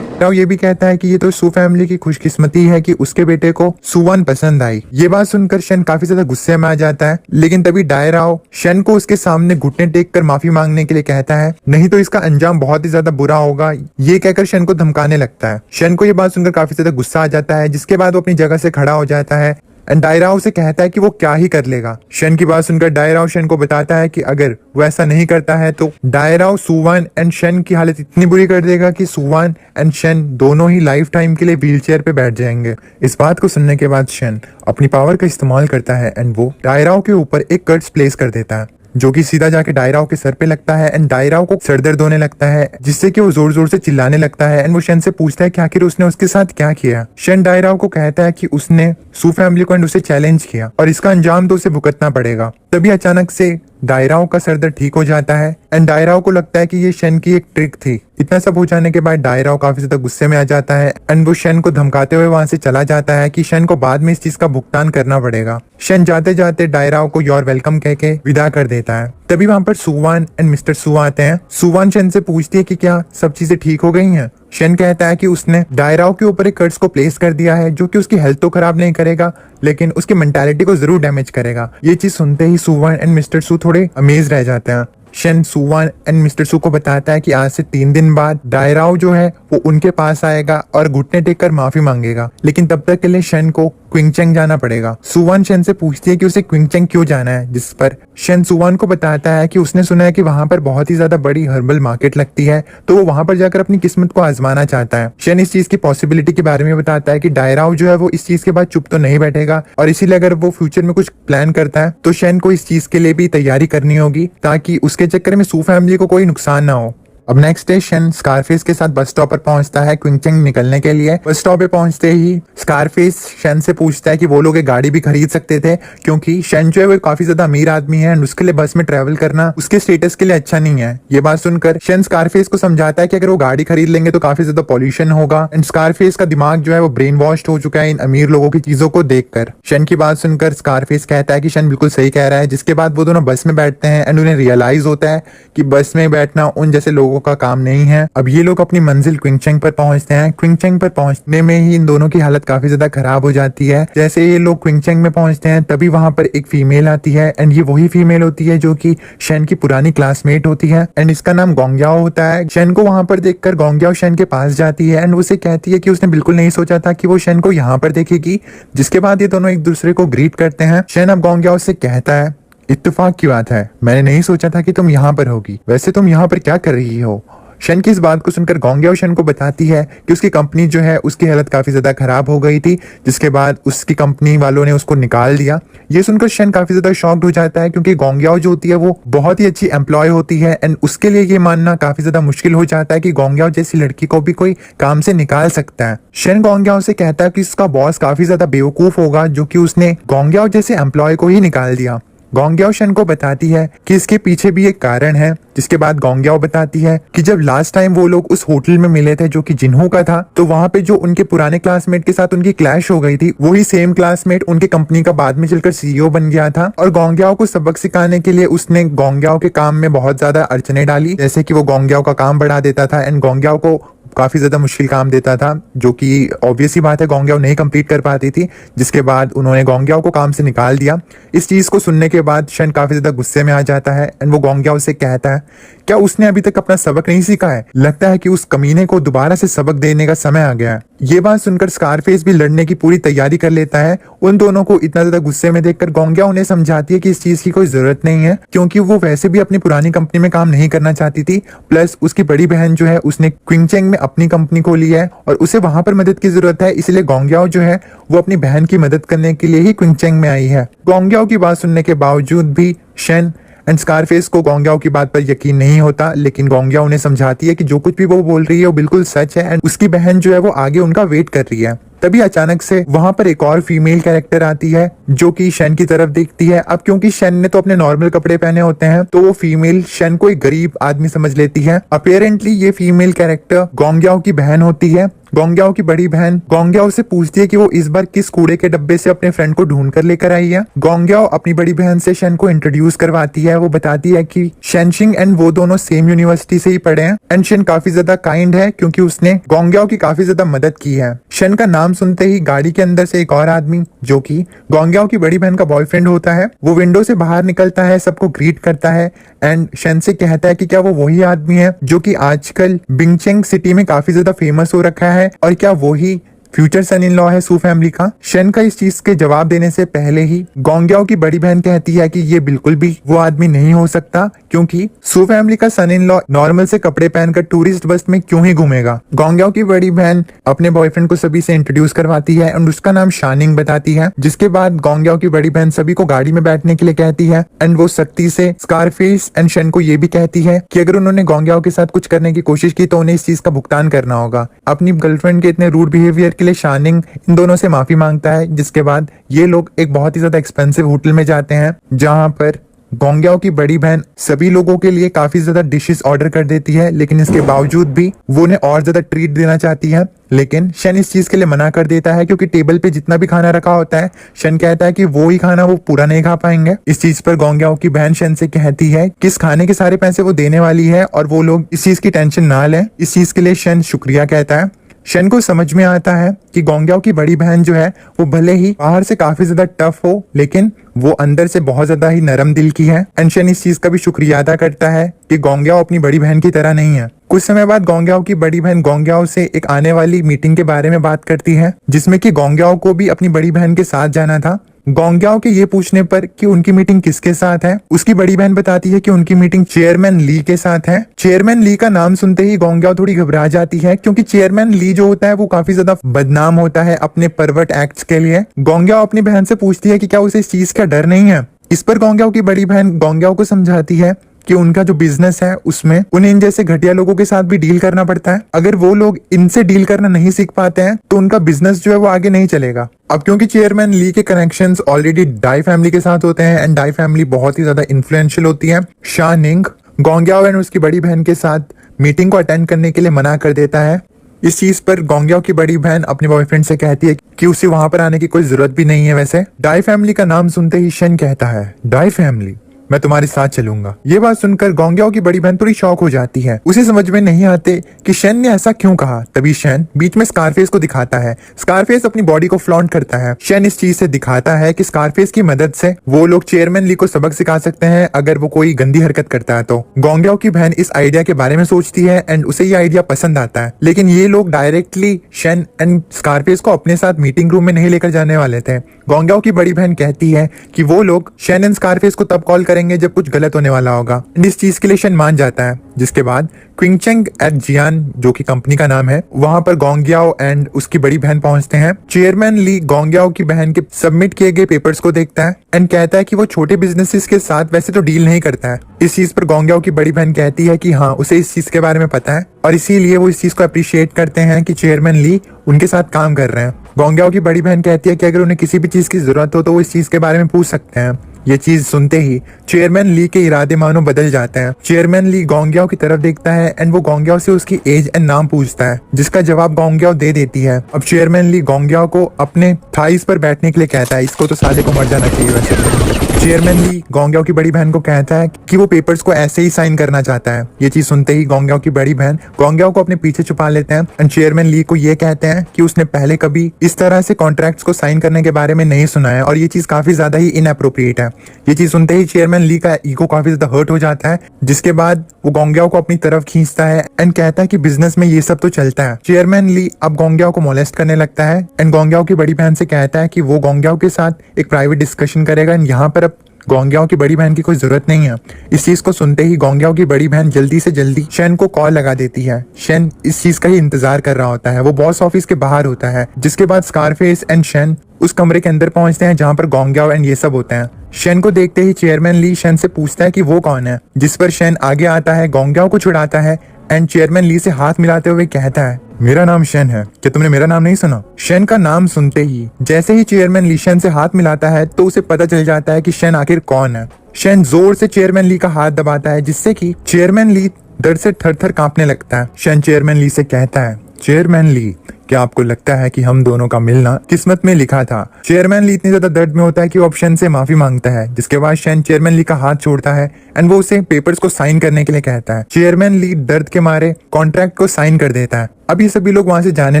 ये भी कहता है कि ये तो सू फैमिली की खुशकिस्मती है कि उसके बेटे को सुवान पसंद आई। ये बात सुनकर शन काफी ज्यादा गुस्से में आ जाता है, लेकिन तभी डायराओ शन को उसके सामने घुटने टेक कर माफी मांगने के लिए कहता है, नहीं तो इसका अंजाम बहुत ही ज्यादा बुरा होगा। ये कहकर शन को धमकाने लगता है। शन को ये बात सुनकर काफी ज्यादा गुस्सा आ जाता है, जिसके बाद वो अपनी जगह से खड़ा हो जाता है एंड डायराओ से कहता है कि वो क्या ही कर लेगा। शन की बात सुनकर डायराओ शन को बताता है कि अगर वो ऐसा नहीं करता है तो डायराओ सुवान एंड शन की हालत इतनी बुरी कर देगा कि सुवान एंड शन दोनों ही लाइफ टाइम के लिए व्हीलचेयर पे बैठ जाएंगे। इस बात को सुनने के बाद शन अपनी पावर का इस्तेमाल करता है एंड वो डायराओ के ऊपर एक कर्ट्स प्लेस कर देता है, जो कि सीधा जाके डायराओ के सर पे लगता है एंड डायराओ को सर दर्द होने लगता है, जिससे कि वो जोर जोर से चिल्लाने लगता है एंड वो शन से पूछता है कि आखिर उसने उसके साथ क्या किया। शन डायराओ को कहता है कि उसने सू फैमिली को एंड उसे चैलेंज किया और इसका अंजाम तो उसे भुगतना पड़ेगा। तभी अचानक से डायराओ का सर दर्द ठीक हो जाता है एंड डायराओ को लगता है कि ये शन की एक ट्रिक थी। इतना सब हो जाने के बाद डायराओ काफी ज्यादा गुस्से में आ जाता है एंड वो शन को धमकाते हुए वहां से चला जाता है कि शन को बाद में इस चीज का भुगतान करना पड़ेगा। शन जाते जाते डायराओ को योर वेलकम कह के विदा कर देता है। तभी वहां पर सुवान एंड मिस्टर सू आते हैं। सुवान शन से पूछती है कि क्या सब चीजें ठीक हो गई हैं। शन कहता है कि उसने डायराओ के ऊपर एक कर्स को प्लेस कर दिया है, जो कि उसकी हेल्थ तो खराब नहीं करेगा लेकिन उसकी मेंटालिटी को जरूर डैमेज करेगा। ये चीज सुनते ही सुवान एंड मिस्टर सू थोड़े अमेज रह जाते हैं। शन सुवान एंड मिस्टर सू को बताता है कि आज से 3 दिन बाद डायराओ जो है वो उनके पास आएगा और घुटने टेक कर माफी मांगेगा, लेकिन तब तक के लिए शन को क्विंगचेंग जाना पड़ेगा। सुवान शन से पूछती है कि उसे क्विंगचेंग क्यों जाना है, जिस पर शन सुवान को बताता है कि उसने सुना है कि वहां पर बहुत ही ज्यादा बड़ी हर्बल मार्केट लगती है, तो वो वहां पर जाकर अपनी किस्मत को आजमाना चाहता है। शन इस चीज की पॉसिबिलिटी के बारे में बताता है कि डायराओ जो है वो इस चीज के बाद चुप तो नहीं बैठेगा और इसीलिए अगर वो फ्यूचर में कुछ प्लान करता है तो शन को इस चीज के लिए भी तैयारी करनी होगी, ताकि उसके चक्कर में सू फैमिली को कोई नुकसान ना हो। अब नेक्स्ट डे शन स्कारफेस के साथ बस स्टॉप पर पहुंचता है क्विंगचेंग निकलने के लिए। बस स्टॉप पे पहुंचते ही स्कारफेस शन से पूछता है कि वो लोग एक गाड़ी भी खरीद सकते थे, क्योंकि शन जो है वो काफी ज्यादा अमीर आदमी है एंड उसके लिए बस में ट्रेवल करना उसके स्टेटस के लिए अच्छा नहीं है। ये बात सुनकर शन स्कारफेस को समझाता है कि अगर वो गाड़ी खरीद लेंगे तो काफी ज्यादा पॉल्यूशन होगा एंड स्कारफेस का दिमाग जो है वो ब्रेन वॉश्ड हो चुका है इन अमीर लोगों की चीजों को देखकर। शन की बात सुनकर स्कारफेस कहता है कि शन बिल्कुल सही कह रहा है, जिसके बाद वो दोनों बस में बैठते हैं एंड उन्हें रियलाइज होता है कि बस में बैठना उन जैसे लोगों का काम नहीं है। अब ये लोग अपनी मंजिल क्विंगचेंग पर पहुंचते हैं। क्विंगचेंग पर पहुंचने में ही इन दोनों की हालत काफी ज्यादा खराब हो जाती है। जैसे ये लोग क्विंगचेंग में पहुंचते हैं तभी वहां पर एक फीमेल आती है एंड ये वही फीमेल होती है जो कि शन की पुरानी क्लासमेट होती है एंड इसका नाम गोंगयाओ होता है। शन को वहां पर देखकर गोंगयाओ शन के पास जाती है एंड उसे कहती है कि उसने बिल्कुल नहीं सोचा था कि वो शन को यहाँ पर देखेगी, जिसके बाद ये दोनों एक दूसरे को ग्रीट करते हैं। शन अब गोंगयाओ से कहता है, इत्तेफाक की बात है, मैंने नहीं सोचा था कि तुम यहाँ पर होगी, वैसे तुम यहाँ पर क्या कर रही हो। शन की इस बात को सुनकर गोंग्याओ शन को बताती है कि उसकी कंपनी जो है उसकी हालत काफी ज्यादा खराब हो गई थी, जिसके बाद उसकी कंपनी वालों ने उसको निकाल दिया। ये सुनकर शन काफी ज्यादा शॉक्ड हो जाता है क्योंकि गोंग्याओ जो होती है वो बहुत ही अच्छी एम्प्लॉय होती है एंड उसके लिए ये मानना काफी ज्यादा मुश्किल हो जाता है कि गोंग्याओ जैसी लड़की को भी कोई काम से निकाल सकता है। शन गोंग्याओ से कहता है कि उसका बॉस काफी ज्यादा बेवकूफ होगा जो कि उसने गोंग्याओ जैसे एम्प्लॉय को ही निकाल दिया। गोंग्याओ शन को बताती है कि इसके पीछे भी एक कारण है, जिसके बाद गोंग्याओ बताती है कि जब लास्ट टाइम वो लोग उस होटल में मिले थे जो कि जिन्हो का था, तो वहां पे जो उनके पुराने क्लासमेट के साथ उनकी क्लैश हो गई थी, वही सेम क्लासमेट उनके कंपनी का बाद में चलकर सीईओ बन गया था। और गोंग्याओ को सबक सिखाने के लिए उसने गोंग्याओ के काम में बहुत ज्यादा अड़चने डाली, जैसे कि वो गोंग्याओ का काम बढ़ा देता था एंड गोंग्याओ को काफी ज्यादा मुश्किल काम देता था, जो कि ऑब्वियस ही बात है गोंग्याओ नहीं कंप्लीट कर पाती थी, जिसके बाद उन्होंने गोंग्याओ को काम से निकाल दिया। इस चीज को सुनने के बाद शन काफी ज्यादा गुस्से में आ जाता है एंड वो गोंग्याओ से कहता है क्या उसने अभी तक अपना सबक नहीं सीखा है? लगता है कि उस कमीने को दोबारा से सबक देने का समय आ गया है। ये बात सुनकर स्कारफेस भी लड़ने की पूरी तैयारी कर लेता है। उन दोनों को इतना ज्यादा गुस्से में देखकर गोंग्याओ उन्हें समझाती है कि इस चीज की कोई जरूरत नहीं है, क्योंकि वो वैसे भी अपनी पुरानी कंपनी में काम नहीं करना चाहती थी। प्लस उसकी बड़ी बहन जो है उसने क्विंगचेंग में अपनी कंपनी खोली है और उसे वहां पर मदद की जरूरत है, इसलिए गोंग्याओ जो है वो अपनी बहन की मदद करने के लिए ही क्विंगचेंग में आई है। गोंग्याओ की बात सुनने के बावजूद भी शन एंड स्कारफेस को गोंग्याओ की बात पर यकीन नहीं होता, लेकिन गोंग्याओ उन्हें समझाती है कि जो कुछ भी वो बोल रही है वो बिल्कुल सच है एंड उसकी बहन जो है वो आगे उनका वेट कर रही है। तभी अचानक से वहां पर एक और फीमेल कैरेक्टर आती है जो कि शन की तरफ देखती है। अब क्योंकि शन ने तो अपने नॉर्मल कपड़े पहने होते हैं, तो वो फीमेल शन को एक गरीब आदमी समझ लेती है। अपेरेंटली ये फीमेल कैरेक्टर गोंग्याओ की बहन होती है। गोंग्याओ की बड़ी बहन गोंग्याओ से पूछती है कि वो इस बार किस कूड़े के डब्बे से अपने फ्रेंड को ढूंढ कर लेकर आई है। गोंग्याओ अपनी बड़ी बहन से शन को इंट्रोड्यूस करवाती है। वो बताती है कि शेनशिंग एंड वो दोनों सेम यूनिवर्सिटी से ही पढ़े हैं एंड शन काफी ज्यादा काइंड है क्योंकि उसने गोंग्याओ की काफी ज्यादा मदद की है। शन का नाम सुनते ही गाड़ी के अंदर से एक और आदमी जो कि गोंग्याओ की बड़ी बहन का बॉयफ्रेंड होता है, वो विंडो से बाहर निकलता है, सबको ग्रीट करता है एंड शन से कहता है कि क्या वो वही आदमी है जो कि आजकल बिंगचेंग सिटी में काफी ज्यादा फेमस हो रखा है और क्या वही फ्यूचर सन इन लॉ है सू फैमिली का। शन का इस चीज के जवाब देने से पहले ही गोंग्याओ की बड़ी बहन कहती है कि ये बिल्कुल भी वो आदमी नहीं हो सकता, क्योंकि सू फैमिली का सन इन लॉ नॉर्मल से कपड़े पहनकर टूरिस्ट बस में क्यों ही घूमेगा। गोंग्याओ की बड़ी बहन अपने बॉयफ्रेंड को सभी से इंट्रोड्यूस करवाती है एंड उसका नाम शानिंग बताती है, जिसके बाद गोंग्याओ की बड़ी बहन सभी को गाड़ी में बैठने के लिए कहती है एंड वो सख्ती से स्कारफेस एंड शन को ये भी कहती है कि अगर उन्होंने गोंग्याओ के साथ कुछ करने की कोशिश की तो उन्हें इस चीज का भुगतान करना होगा। अपनी गर्लफ्रेंड के इतने रूड बिहेवियर के लिए शानिंग इन दोनों से माफी मांगता है, जिसके बाद ये लोग एक बहुत ही ज्यादा एक्सपेंसिव होटल में जाते हैं जहां पर गोंग्याओ की बड़ी बहन सभी लोगों के लिए काफी ज्यादा डिशेस ऑर्डर कर देती है, लेकिन इसके बावजूद भी वो उन्हें और ज्यादा ट्रीट देना चाहती है। लेकिन शन इस चीज के लिए मना कर देता है क्योंकि टेबल पे जितना भी खाना रखा होता है शन कहता है कि वो ही खाना वो पूरा नहीं खा पाएंगे। इस चीज पर गोंग्याओ की बहन शन से कहती है कि इस खाने के सारे पैसे वो देने वाली है और वो लोग इस चीज की टेंशन ना लें। इस चीज के लिए शन शुक्रिया कहता है। शन को समझ में आता है कि गोंग्याओ की बड़ी बहन जो है वो भले ही बाहर से काफी ज्यादा टफ हो, लेकिन वो अंदर से बहुत ज्यादा ही नरम दिल की है एंड शन इस चीज का भी शुक्रिया अदा करता है कि गोंग्याओ अपनी बड़ी बहन की तरह नहीं है। कुछ समय बाद गोंग्याओ की बड़ी बहन गोंग्याओ से एक आने वाली मीटिंग के बारे में बात करती है, जिसमें कि गोंग्याओ को भी अपनी बड़ी बहन के साथ जाना था। गोंग्याओ के ये पूछने पर कि उनकी मीटिंग किसके साथ है, उसकी बड़ी बहन बताती है कि उनकी मीटिंग चेयरमैन ली के साथ है। चेयरमैन ली का नाम सुनते ही गोंग्याओ थोड़ी घबरा जाती है, क्योंकि चेयरमैन ली जो होता है वो काफी ज्यादा बदनाम होता है अपने परवर्ट एक्ट्स के लिए। गोंग्याओ अपनी बहन से पूछती है कि क्या उसे इस चीज का डर नहीं है। इस पर गोंग्याओ की बड़ी बहन गोंग्याओ को समझाती है कि उनका जो बिजनेस है उसमें उन्हें इन जैसे घटिया लोगों के साथ भी डील करना पड़ता है। अगर वो लोग इनसे डील करना नहीं सीख पाते हैं तो उनका बिजनेस जो है वो आगे नहीं चलेगा। अब क्योंकि चेयरमैन ली के कनेक्शंस ऑलरेडी डाई फैमिली के साथ होते हैं एंड डाई फैमिली बहुत ही ज्यादा इन्फ्लुएंशियल होती है, शानिंग गोंग्याओ एंड उसकी बड़ी बहन के साथ मीटिंग को अटेंड करने के लिए मना कर देता है। इस चीज पर गोंग्याओ की बड़ी बहन अपने बॉयफ्रेंड से कहती है कि उसे वहां पर आने की कोई जरूरत भी नहीं है। वैसे डाई फैमिली का नाम सुनते ही शन कहता है, डाई फैमिली, मैं तुम्हारे साथ चलूंगा। ये बात सुनकर गोंग्याओ की बड़ी बहन थोड़ी शॉक हो जाती है। उसे समझ में नहीं आते कि शन ने ऐसा क्यों कहा। तभी शन बीच में स्कारफेस को दिखाता है। स्कारफेस अपनी बॉडी को फ्लॉन्ट करता है। शन इस चीज से दिखाता है कि स्कारफेस की मदद से वो लोग चेयरमैन ली को सबक सिखा सकते हैं अगर वो कोई गंदी हरकत करता है तो। गोंग्याओ की बहन इस आइडिया के बारे में सोचती है एंड उसे ये आइडिया पसंद आता है, लेकिन ये लोग डायरेक्टली शन एंड स्कारफेस को अपने साथ मीटिंग रूम में नहीं लेकर जाने वाले थे। गोंग्याओ की बड़ी बहन कहती है कि वो लोग शन एंड स्कारफेस को तब कॉल करेंगे जब कुछ गलत होने वाला होगा। इस चीज के लिए शन मान जाता है। जिसके बाद क्विंगचेंग एट जियान, जो कि कंपनी का नाम है, वहां पर गोंगयाओ एंड उसकी बड़ी बहन पहुंचते हैं। चेयरमैन ली गोंगयाओ की बहन के सबमिट किए गए पेपर्स को देखता है एंड कहता है कि वो छोटे बिजनेसेस के साथ वैसे तो डील नहीं करता है। इस चीज पर गोंगयाओ की बड़ी बहन कहती है कि हाँ, उसे इस चीज के बारे में पता है और इसीलिए वो इस चीज को अप्रिशिएट करते हैं कि चेयरमैन ली उनके साथ काम कर रहे हैं। गोंगयाओ की बड़ी बहन कहती है कि अगर उन्हें किसी भी चीज की जरूरत हो तो वो इस चीज के बारे में पूछ सकते हैं। ये चीज सुनते ही चेयरमैन ली के इरादे मानो बदल जाते हैं। चेयरमैन ली गोंगयाओ की तरफ देखता है एंड वो गोंगयाओ से उसकी एज एंड नाम पूछता है, जिसका जवाब गोंगयाओ दे देती है। अब चेयरमैन ली गोंगयाओ को अपने थाइस पर बैठने के लिए कहता है। इसको तो साले को मर जाना चाहिए वैसे। चेयरमैन ली गोंगयाओ की बड़ी बहन को कहता है कि वो पेपर्स को ऐसे ही साइन करना चाहता है। ये चीज सुनते ही गोंगयाओ की बड़ी बहन गोंगयाओ को अपने पीछे छुपा लेते हैं एंड चेयरमैन ली को ये कहते हैं कि उसने पहले कभी इस तरह से कॉन्ट्रैक्ट्स को साइन करने के बारे में नहीं सुना है और ये चीज काफी ज्यादा ही इनअप्रोप्रिएट है। ये चीज सुनते ही चेयरमैन ली का ईगो काफी ज्यादा हर्ट हो जाता है, जिसके बाद वो गोंगयाओ को अपनी तरफ खींचता है एंड कहता है कि बिजनेस में ये सब तो चलता है। चेयरमैन ली अब गोंगयाओ को मोलेस्ट करने लगता है एंड गोंगयाओ की बड़ी बहन से कहता है कि वो गोंगयाओ के साथ एक प्राइवेट डिस्कशन करेगा एंड यहाँ पर अब गोंगयाओ की बड़ी बहन की कोई जरूरत नहीं है। इस चीज को सुनते ही गोंगयाओ की बड़ी बहन जल्दी से जल्दी शेन को कॉल लगा देती है। शेन इस चीज का ही इंतजार कर रहा होता है। वो बॉस ऑफिस के बाहर होता है। जिसके बाद स्कारफेस एंड शेन उस कमरे के अंदर पहुंचते हैं जहां पर गोंगयाओ एंड ये सब होते हैं। शेन को देखते ही चेयरमैन ली शेन से पूछता है कि वो कौन है, जिस पर शेन आगे आता है, गोंगयाओ को छुड़ाता है एंड चेयरमैन ली से हाथ मिलाते हुए कहता है, मेरा नाम शेन है, क्या तुमने मेरा नाम नहीं सुना? शेन का नाम सुनते ही जैसे ही चेयरमैन ली शेन से हाथ मिलाता है तो उसे पता चल जाता है कि शेन आखिर कौन है। शेन जोर से चेयरमैन ली का हाथ दबाता है, जिससे कि चेयरमैन ली दर्द से थर थर कांपने लगता है। शेन चेयरमैन ली से कहता है, चेयरमैन ली, क्या आपको लगता है कि हम दोनों का मिलना किस्मत में लिखा था? चेयरमैन ली इतनी ज्यादा दर्द में होता है कि वो अब शेन से माफी मांगता है। जिसके बाद शेन चेयरमैन ली का हाथ छोड़ता है एंड वो उसे पेपर्स को साइन करने के लिए कहता है। चेयरमैन ली दर्द के मारे कॉन्ट्रैक्ट को साइन कर देता है। अब ये सभी लोग वहां से जाने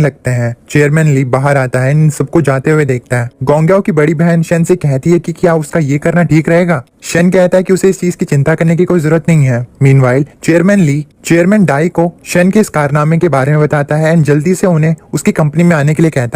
लगते हैं। चेयरमैन ली बाहर आता है, इन सबको जाते हुए देखता है। गोंगयाओ की बड़ी बहन शेन से कहती है कि क्या उसका ये करना ठीक रहेगा? शेन कहता है कि उसे इस चीज की चिंता करने की कोई जरूरत नहीं है। मीनवाइल चेयरमैन ली चेयरमैन डाई को शेन के इस कारनामे के बारे में बताता है एंड जल्दी से उन्हें उसकी कंपनी में आने के लिए कहता है।